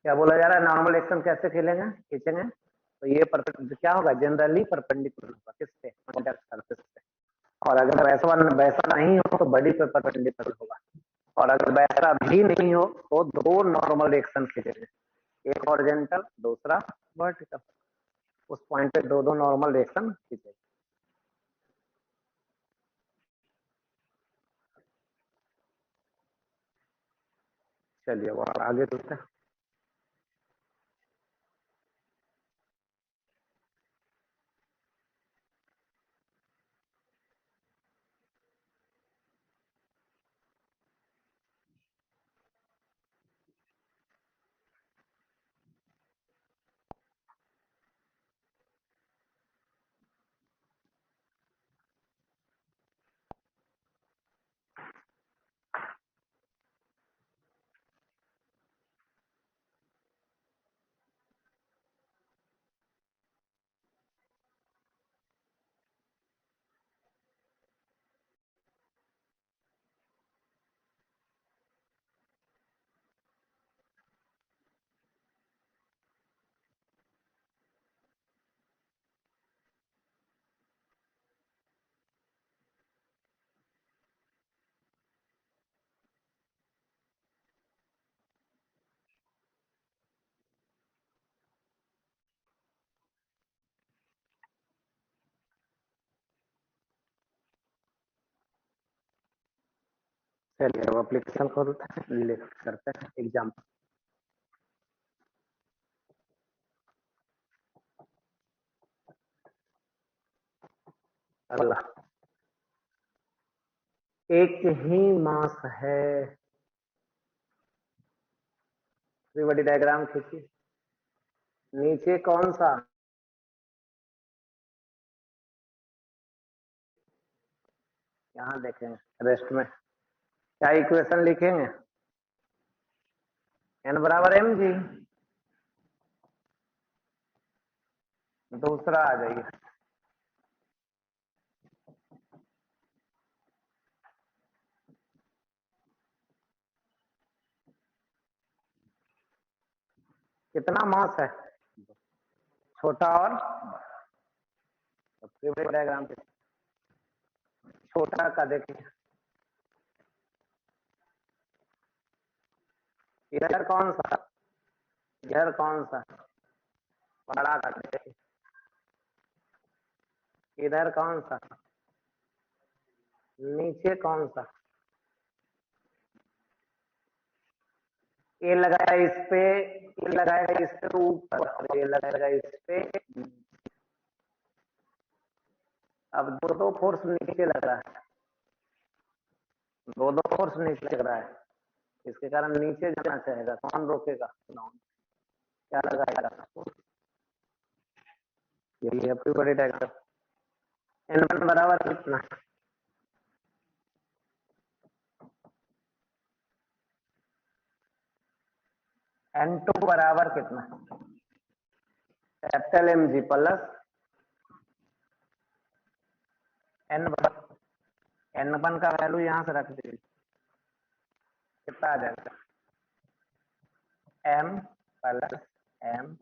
क्या बोला जा रहा है? नॉर्मल एक्शन कैसे खेलेंगे, खींचेंगे? तो ये क्या होगा, जनरली परपेंडिकुलर होगा किस पे, कॉन्टैक्ट सरफेस पे। और अगर वैसा नहीं हो तो बॉडी पे परपेंडिकुलर होगा। और अगर वैसा भी नहीं हो तो दो नॉर्मल एक्शन खींचेंगे, एक हॉरिजॉन्टल दूसरा वर्टिकल। उस पॉइंट पे दो दो नॉर्मल एक्शन खींचेंगे। चलिए और आगे चलते हैं। चलिए अब एप्लीकेशन खोलते हैं, करते हैं एग्जाम्पल। अगला, एक ही मास है। बड़ी डायग्राम खींची। नीचे कौन सा, यहाँ देखेंगे रेस्ट में क्या इक्वेशन लिखेंगे, एन बराबर एम जी। दूसरा आ जाइए। कितना मास है? छोटा और सबसे बड़े डायग्राम पे छोटा का देखिए, इधर कौन सा, इधर कौन सा बड़ा का देखिए, इधर कौन सा, नीचे कौन सा, ये लगाया इस पे, ये लगाएगा इस पे ऊपर और ये लगाएगा इस पे। अब दो दो फोर्स नीचे लग रहा है, दो दो फोर्स नीचे लग रहा है, इसके कारण नीचे जाना चाहेगा, कौन रोकेगा? क्या लगाएगा? यही है पूरी बड़ी डायग्राम। N1 बराबर कितना? N2 बराबर कितना? Capital M G plus N1। N1 का वैल्यू यहां से रख दीजिए, कितना आ जाएगा? M plus M।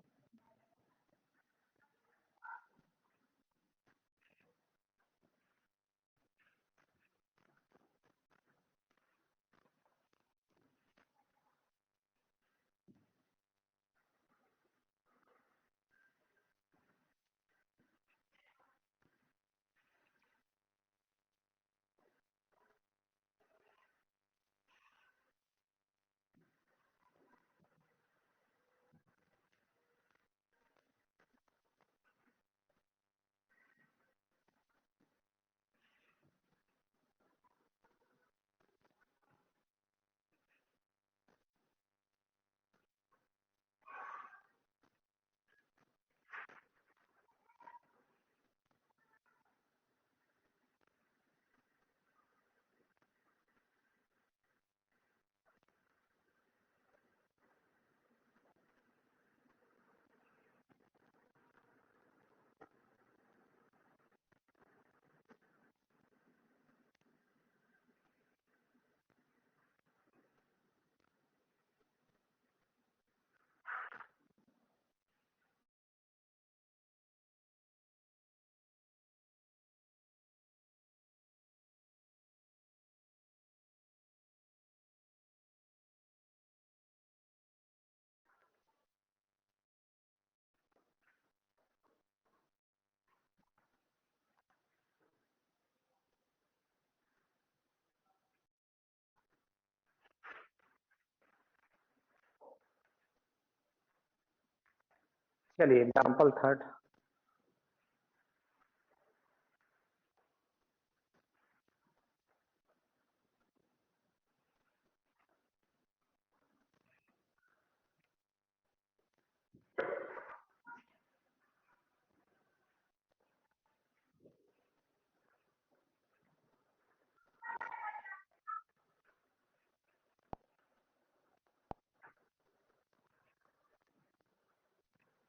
चलिए एग्जाम्पल थर्ड।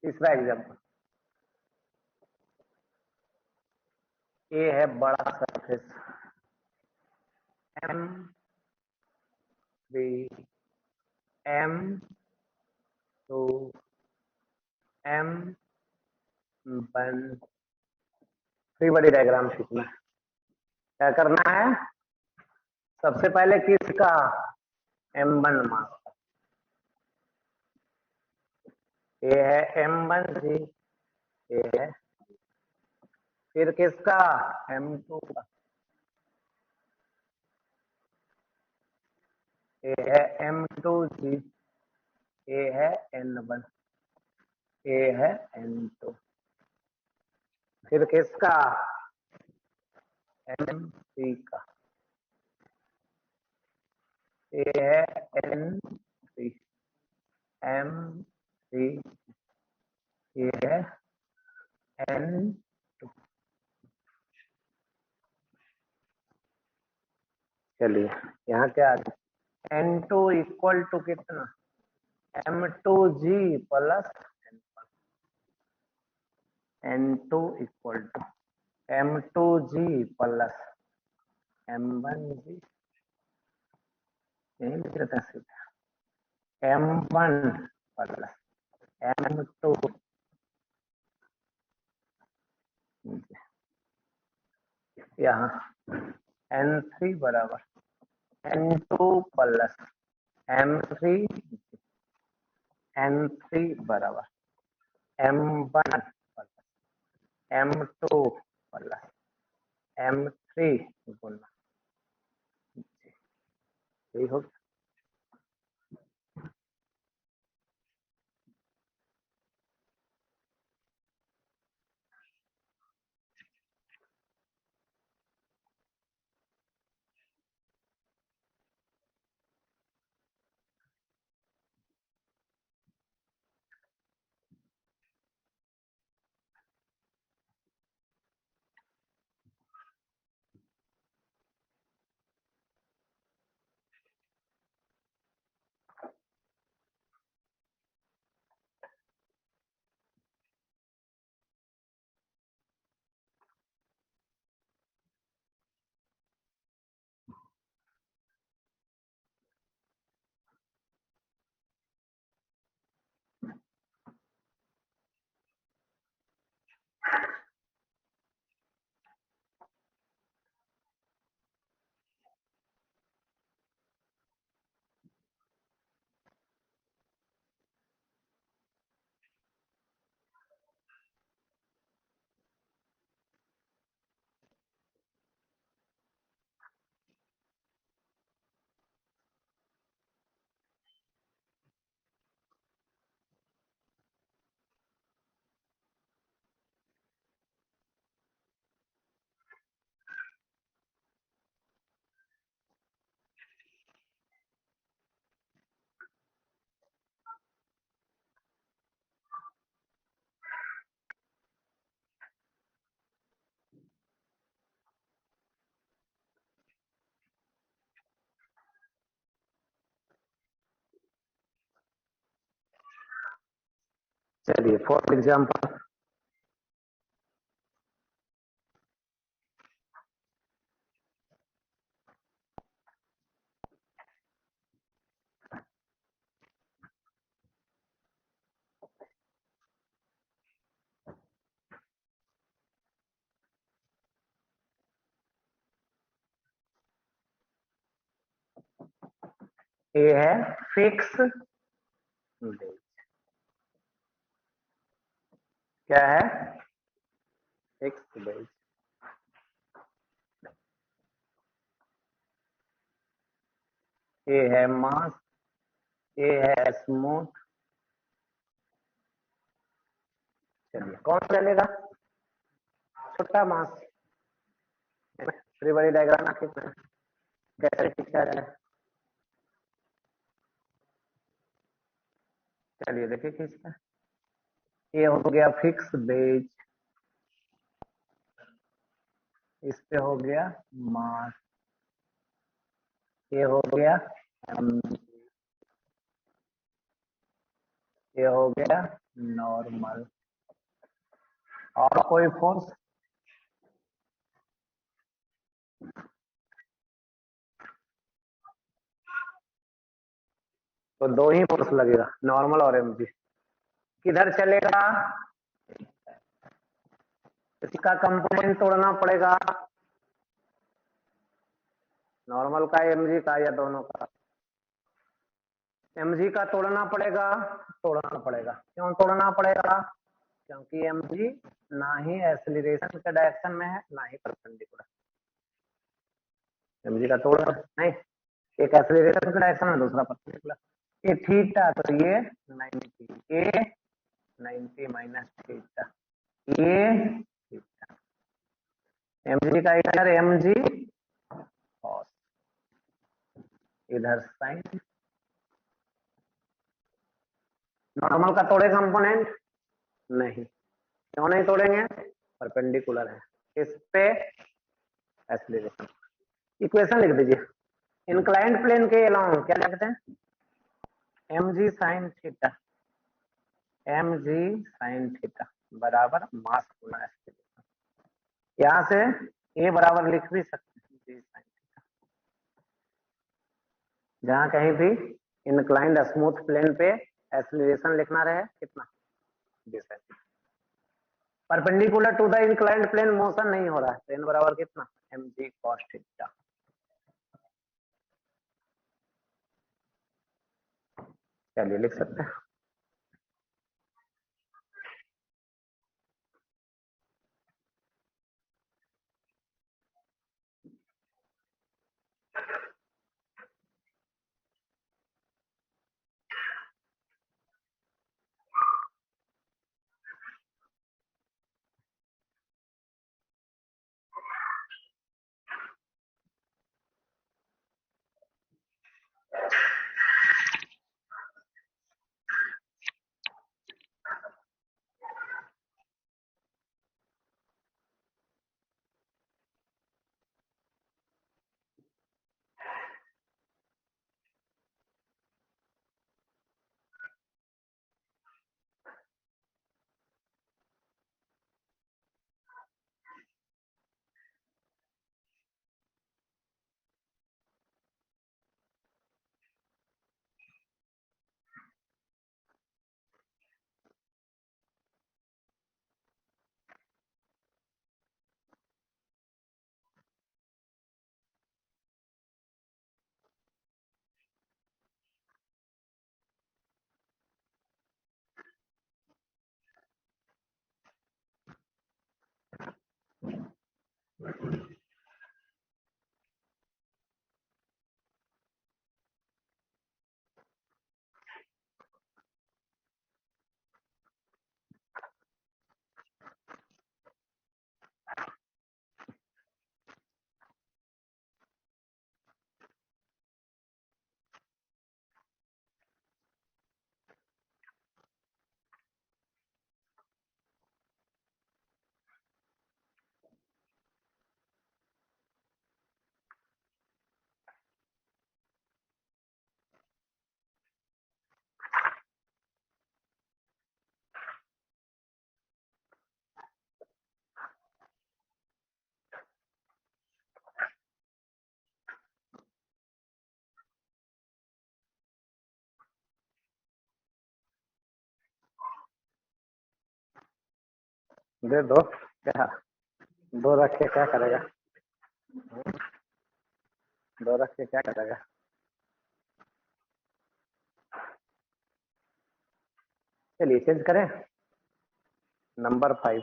तीसरा एग्जाम्पल, ये है बड़ा surface M 3 M 2 M 1। Free body diagram सीखना है। क्या करना है? सबसे पहले किसका? M1 मास, ये है M1 जी, ये है। फिर किसका? M2 का, ये है M2 जी, ये है N1, ये है N2। फिर किसका? M3 का, ये है N3 M3, ये है N2। चलिए यहाँ क्या आ गया? N2 इक्वल टू कितना? M2G plus N1। n2 equal to m2g plus m1g, यही लिख रहा था सीधा, m1 प्लस m2, यहाँ n3 बराबर n2 प्लस m3, n3 बराबर m1 plus m2 plus m3 गुना, यही हो गया। चलिए फॉर एग्जाम्पल, ये है फिक्स बेज, क्या है फिक्स बेज, ये है मास, ये है स्मूथ। चलिए कौन सा लेगा, छोटा मास, फ्री बड़ी डायग्राम आके कैसे खींचा जाए, चलिए देखिए खींचता, ये हो गया फिक्स बेज, इस पे हो गया मास, ये हो गया ये हो गया नॉर्मल, और कोई फोर्स, तो दो ही फोर्स लगेगा, नॉर्मल और mg। किधर चलेगा, इसका कंपोनेंट तोड़ना पड़ेगा, नॉर्मल का mg का या दोनों का, mg का तोड़ना पड़ेगा, क्यों तोड़ना पड़ेगा, क्योंकि mg ना ही एक्सीलरेशन के डायरेक्शन में है ना ही परपेंडिकुलर, mg का तोड़ नहीं, एक एक्सीलरेशन के डायरेक्शन में दूसरा परपेंडिकुलर, ये थीटा तो ये 90, ये 90 माइनस थीटा, ये थीटा, mg का इधर mg cos, इधर साइन, नॉर्मल का तोड़े कंपोनेंट नहीं, क्यों नहीं तोड़ेंगे, परपेंडिकुलर है, इस पे एक्सीलरेशन, इक्वेशन लिख दीजिए, इंक्लाइंड प्लेन के अलोंग क्या लिखते हैं, mg sin theta, M G sine theta बराबर मास गुना एक्सीलरेशन। यहाँ से ए बराबर लिख भी सकते हैं जी साइन थीटा, जहां कहीं भी इंक्लाइंड स्मूथ प्लेन पे एक्सीलरेशन लिखना रहे कितना G sine theta. Perpendicular to the inclined plane motion नहीं हो रहा है, तो एन बराबर कितना एम जी कॉस थीटा। चलिए लिख सकते हैं। दे दो क्या, दो रख के क्या करेगा, दो रख के क्या करेगा। चलिए चेंज करें नंबर 5।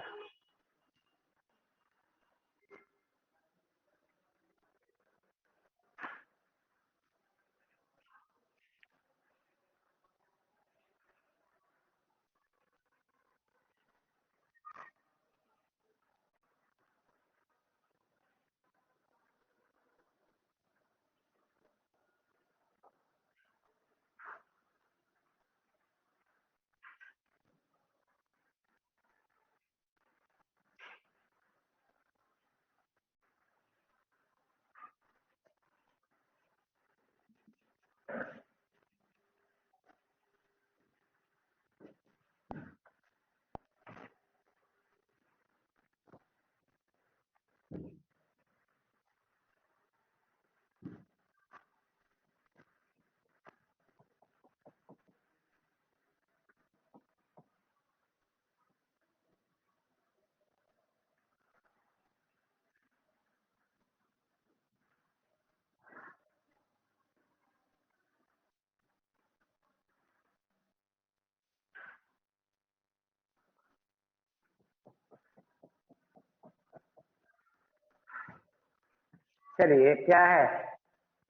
चलिए क्या है,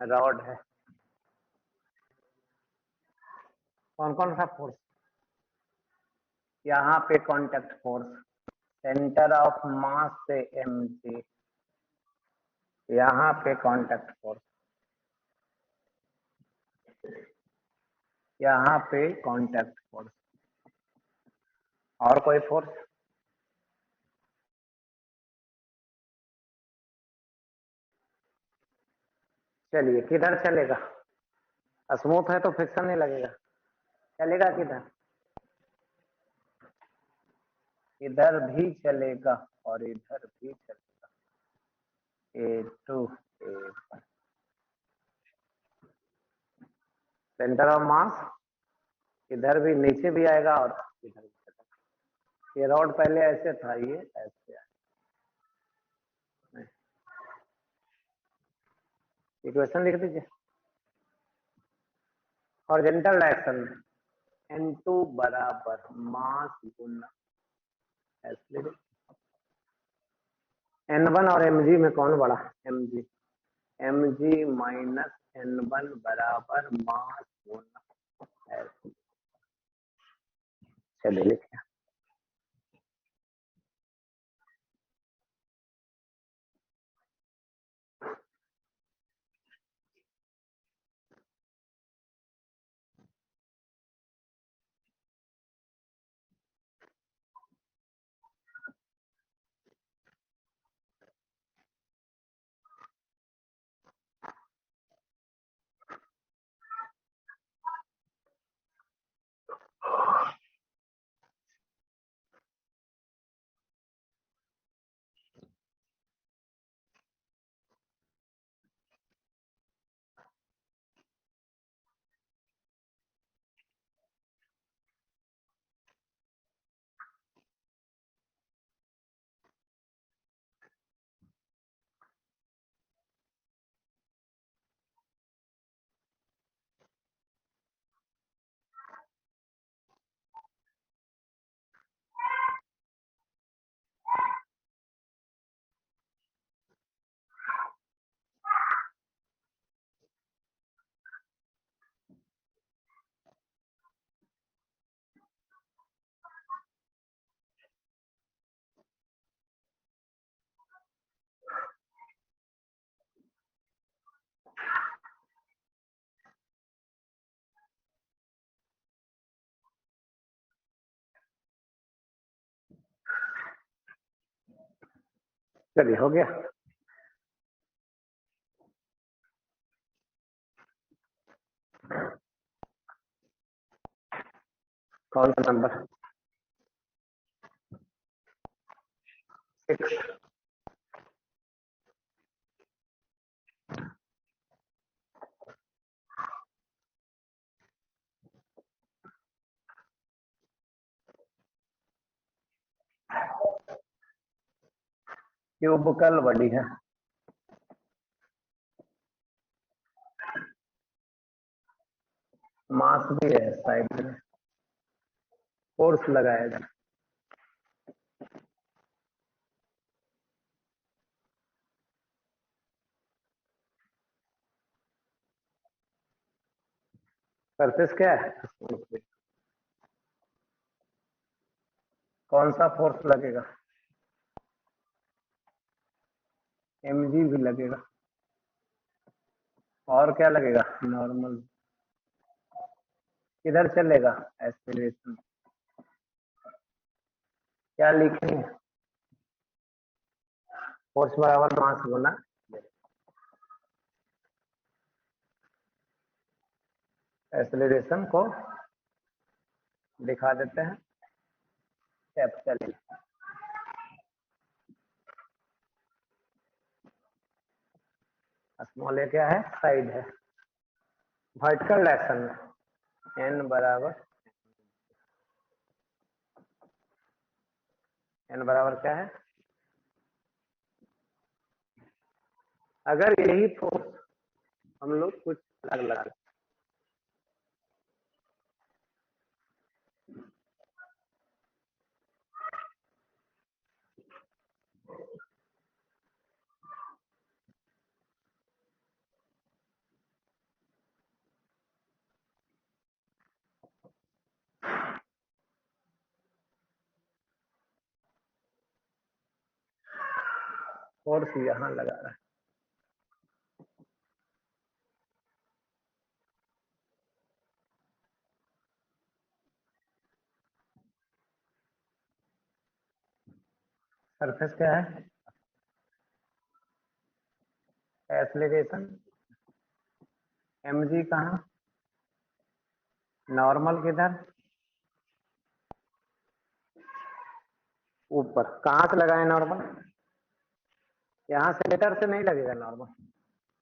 रॉड है। कौन कौन सा फोर्स, यहाँ पे कांटेक्ट फोर्स सेंटर ऑफ मास से एम जी, यहाँ पे कांटेक्ट फोर्स, यहाँ पे कांटेक्ट फोर्स, और कोई फोर्स। चलिए किधर चलेगा, स्मूथ है तो फ्रिक्शन नहीं लगेगा, चलेगा किधर, इधर भी चलेगा और इधर भी चलेगा, A two A. Centre of mass इधर भी, नीचे भी आएगा और इधर भी चलेगा। ये रॉड पहले ऐसे था, ये ऐसे आएगा। इक्वेशन लिख दीजिए। हॉरिजॉन्टल डायरेक्शन में N2 बराबर मास गुना एक्सीलरेशन। N1 और mg में कौन बड़ा? mg। mg माइनस N1 बराबर मास गुना एक्सीलरेशन। चलिए लिखिए। चलिए हो गया। कौन सा नंबर? 6। क्यूबिकल बॉडी है, मास भी है, साइड में फोर्स लगाया जाए। सरफेस क्या है? कौन सा फोर्स लगेगा? mg भी लगेगा। और क्या लगेगा? नॉर्मल। किधर चलेगा? एक्सीलरेशन। क्या लिखेंगे? फोर्स बराबर मास गुना। एक्सीलरेशन को दिखा देते हैं कैपिटल। स्मॉल ए क्या है? साइड है। वर्टिकल डायरेक्शन में n बराबर क्या है? अगर यही फोर्स हम लोग कुछ अलग लगा, फोर्स यहाँ लगा रहा है, सरफेस क्या है? एक्सीलरेशन। mg कहाँ? नॉर्मल किधर? ऊपर कहाँ से लगाए नॉर्मल? यहाँ सेंटर से नहीं लगेगा नॉर्मल,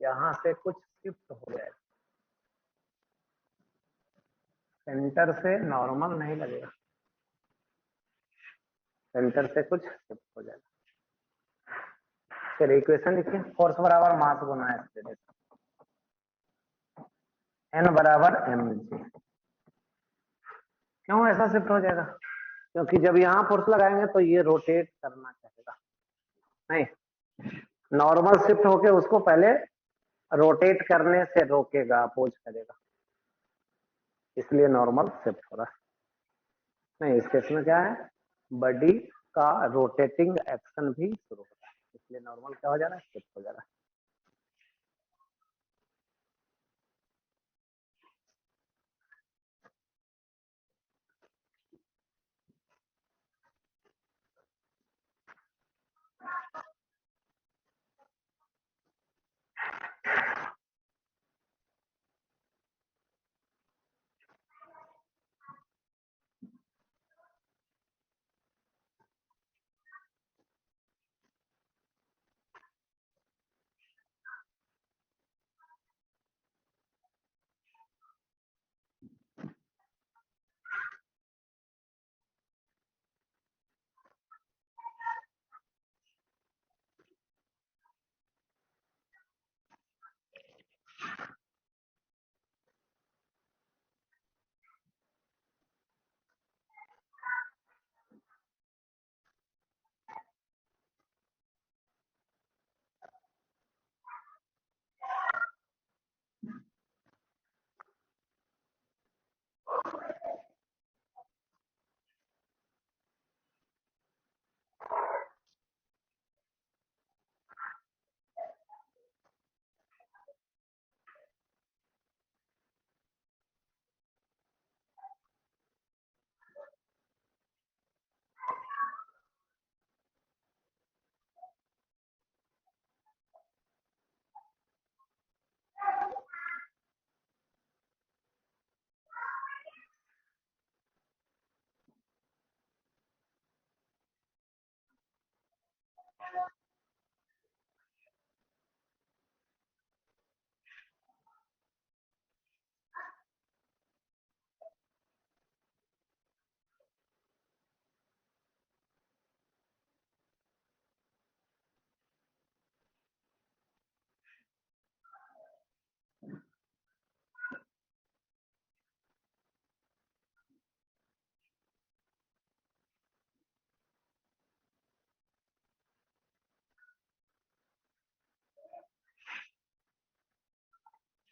यहाँ से कुछ शिफ्ट हो जाएगा, सेंटर से नॉर्मल नहीं लगेगा, सेंटर से कुछ शिफ्ट हो जाएगा। फिर इक्वेशन लिखिए, फोर्स बराबर मास गुना एक्सेलरेशन, एन बराबर एम जी। क्यों ऐसा शिफ्ट हो जाएगा? क्योंकि जब यहाँ फोर्स लगाएंगे तो ये रोटेट करना चाहेगा, नहीं नॉर्मल शिफ्ट होके उसको पहले रोटेट करने से रोकेगा, अपोज करेगा, इसलिए नॉर्मल शिफ्ट हो रहा है। नहीं, इस केस में क्या है, बॉडी का रोटेटिंग एक्शन भी शुरू होता है, इसलिए नॉर्मल क्या हो जा रहा है, शिफ्ट हो जा रहा है।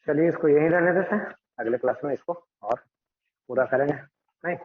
चलिए इसको यहीं रहने देते हैं, अगले क्लास में इसको और पूरा करेंगे, नहीं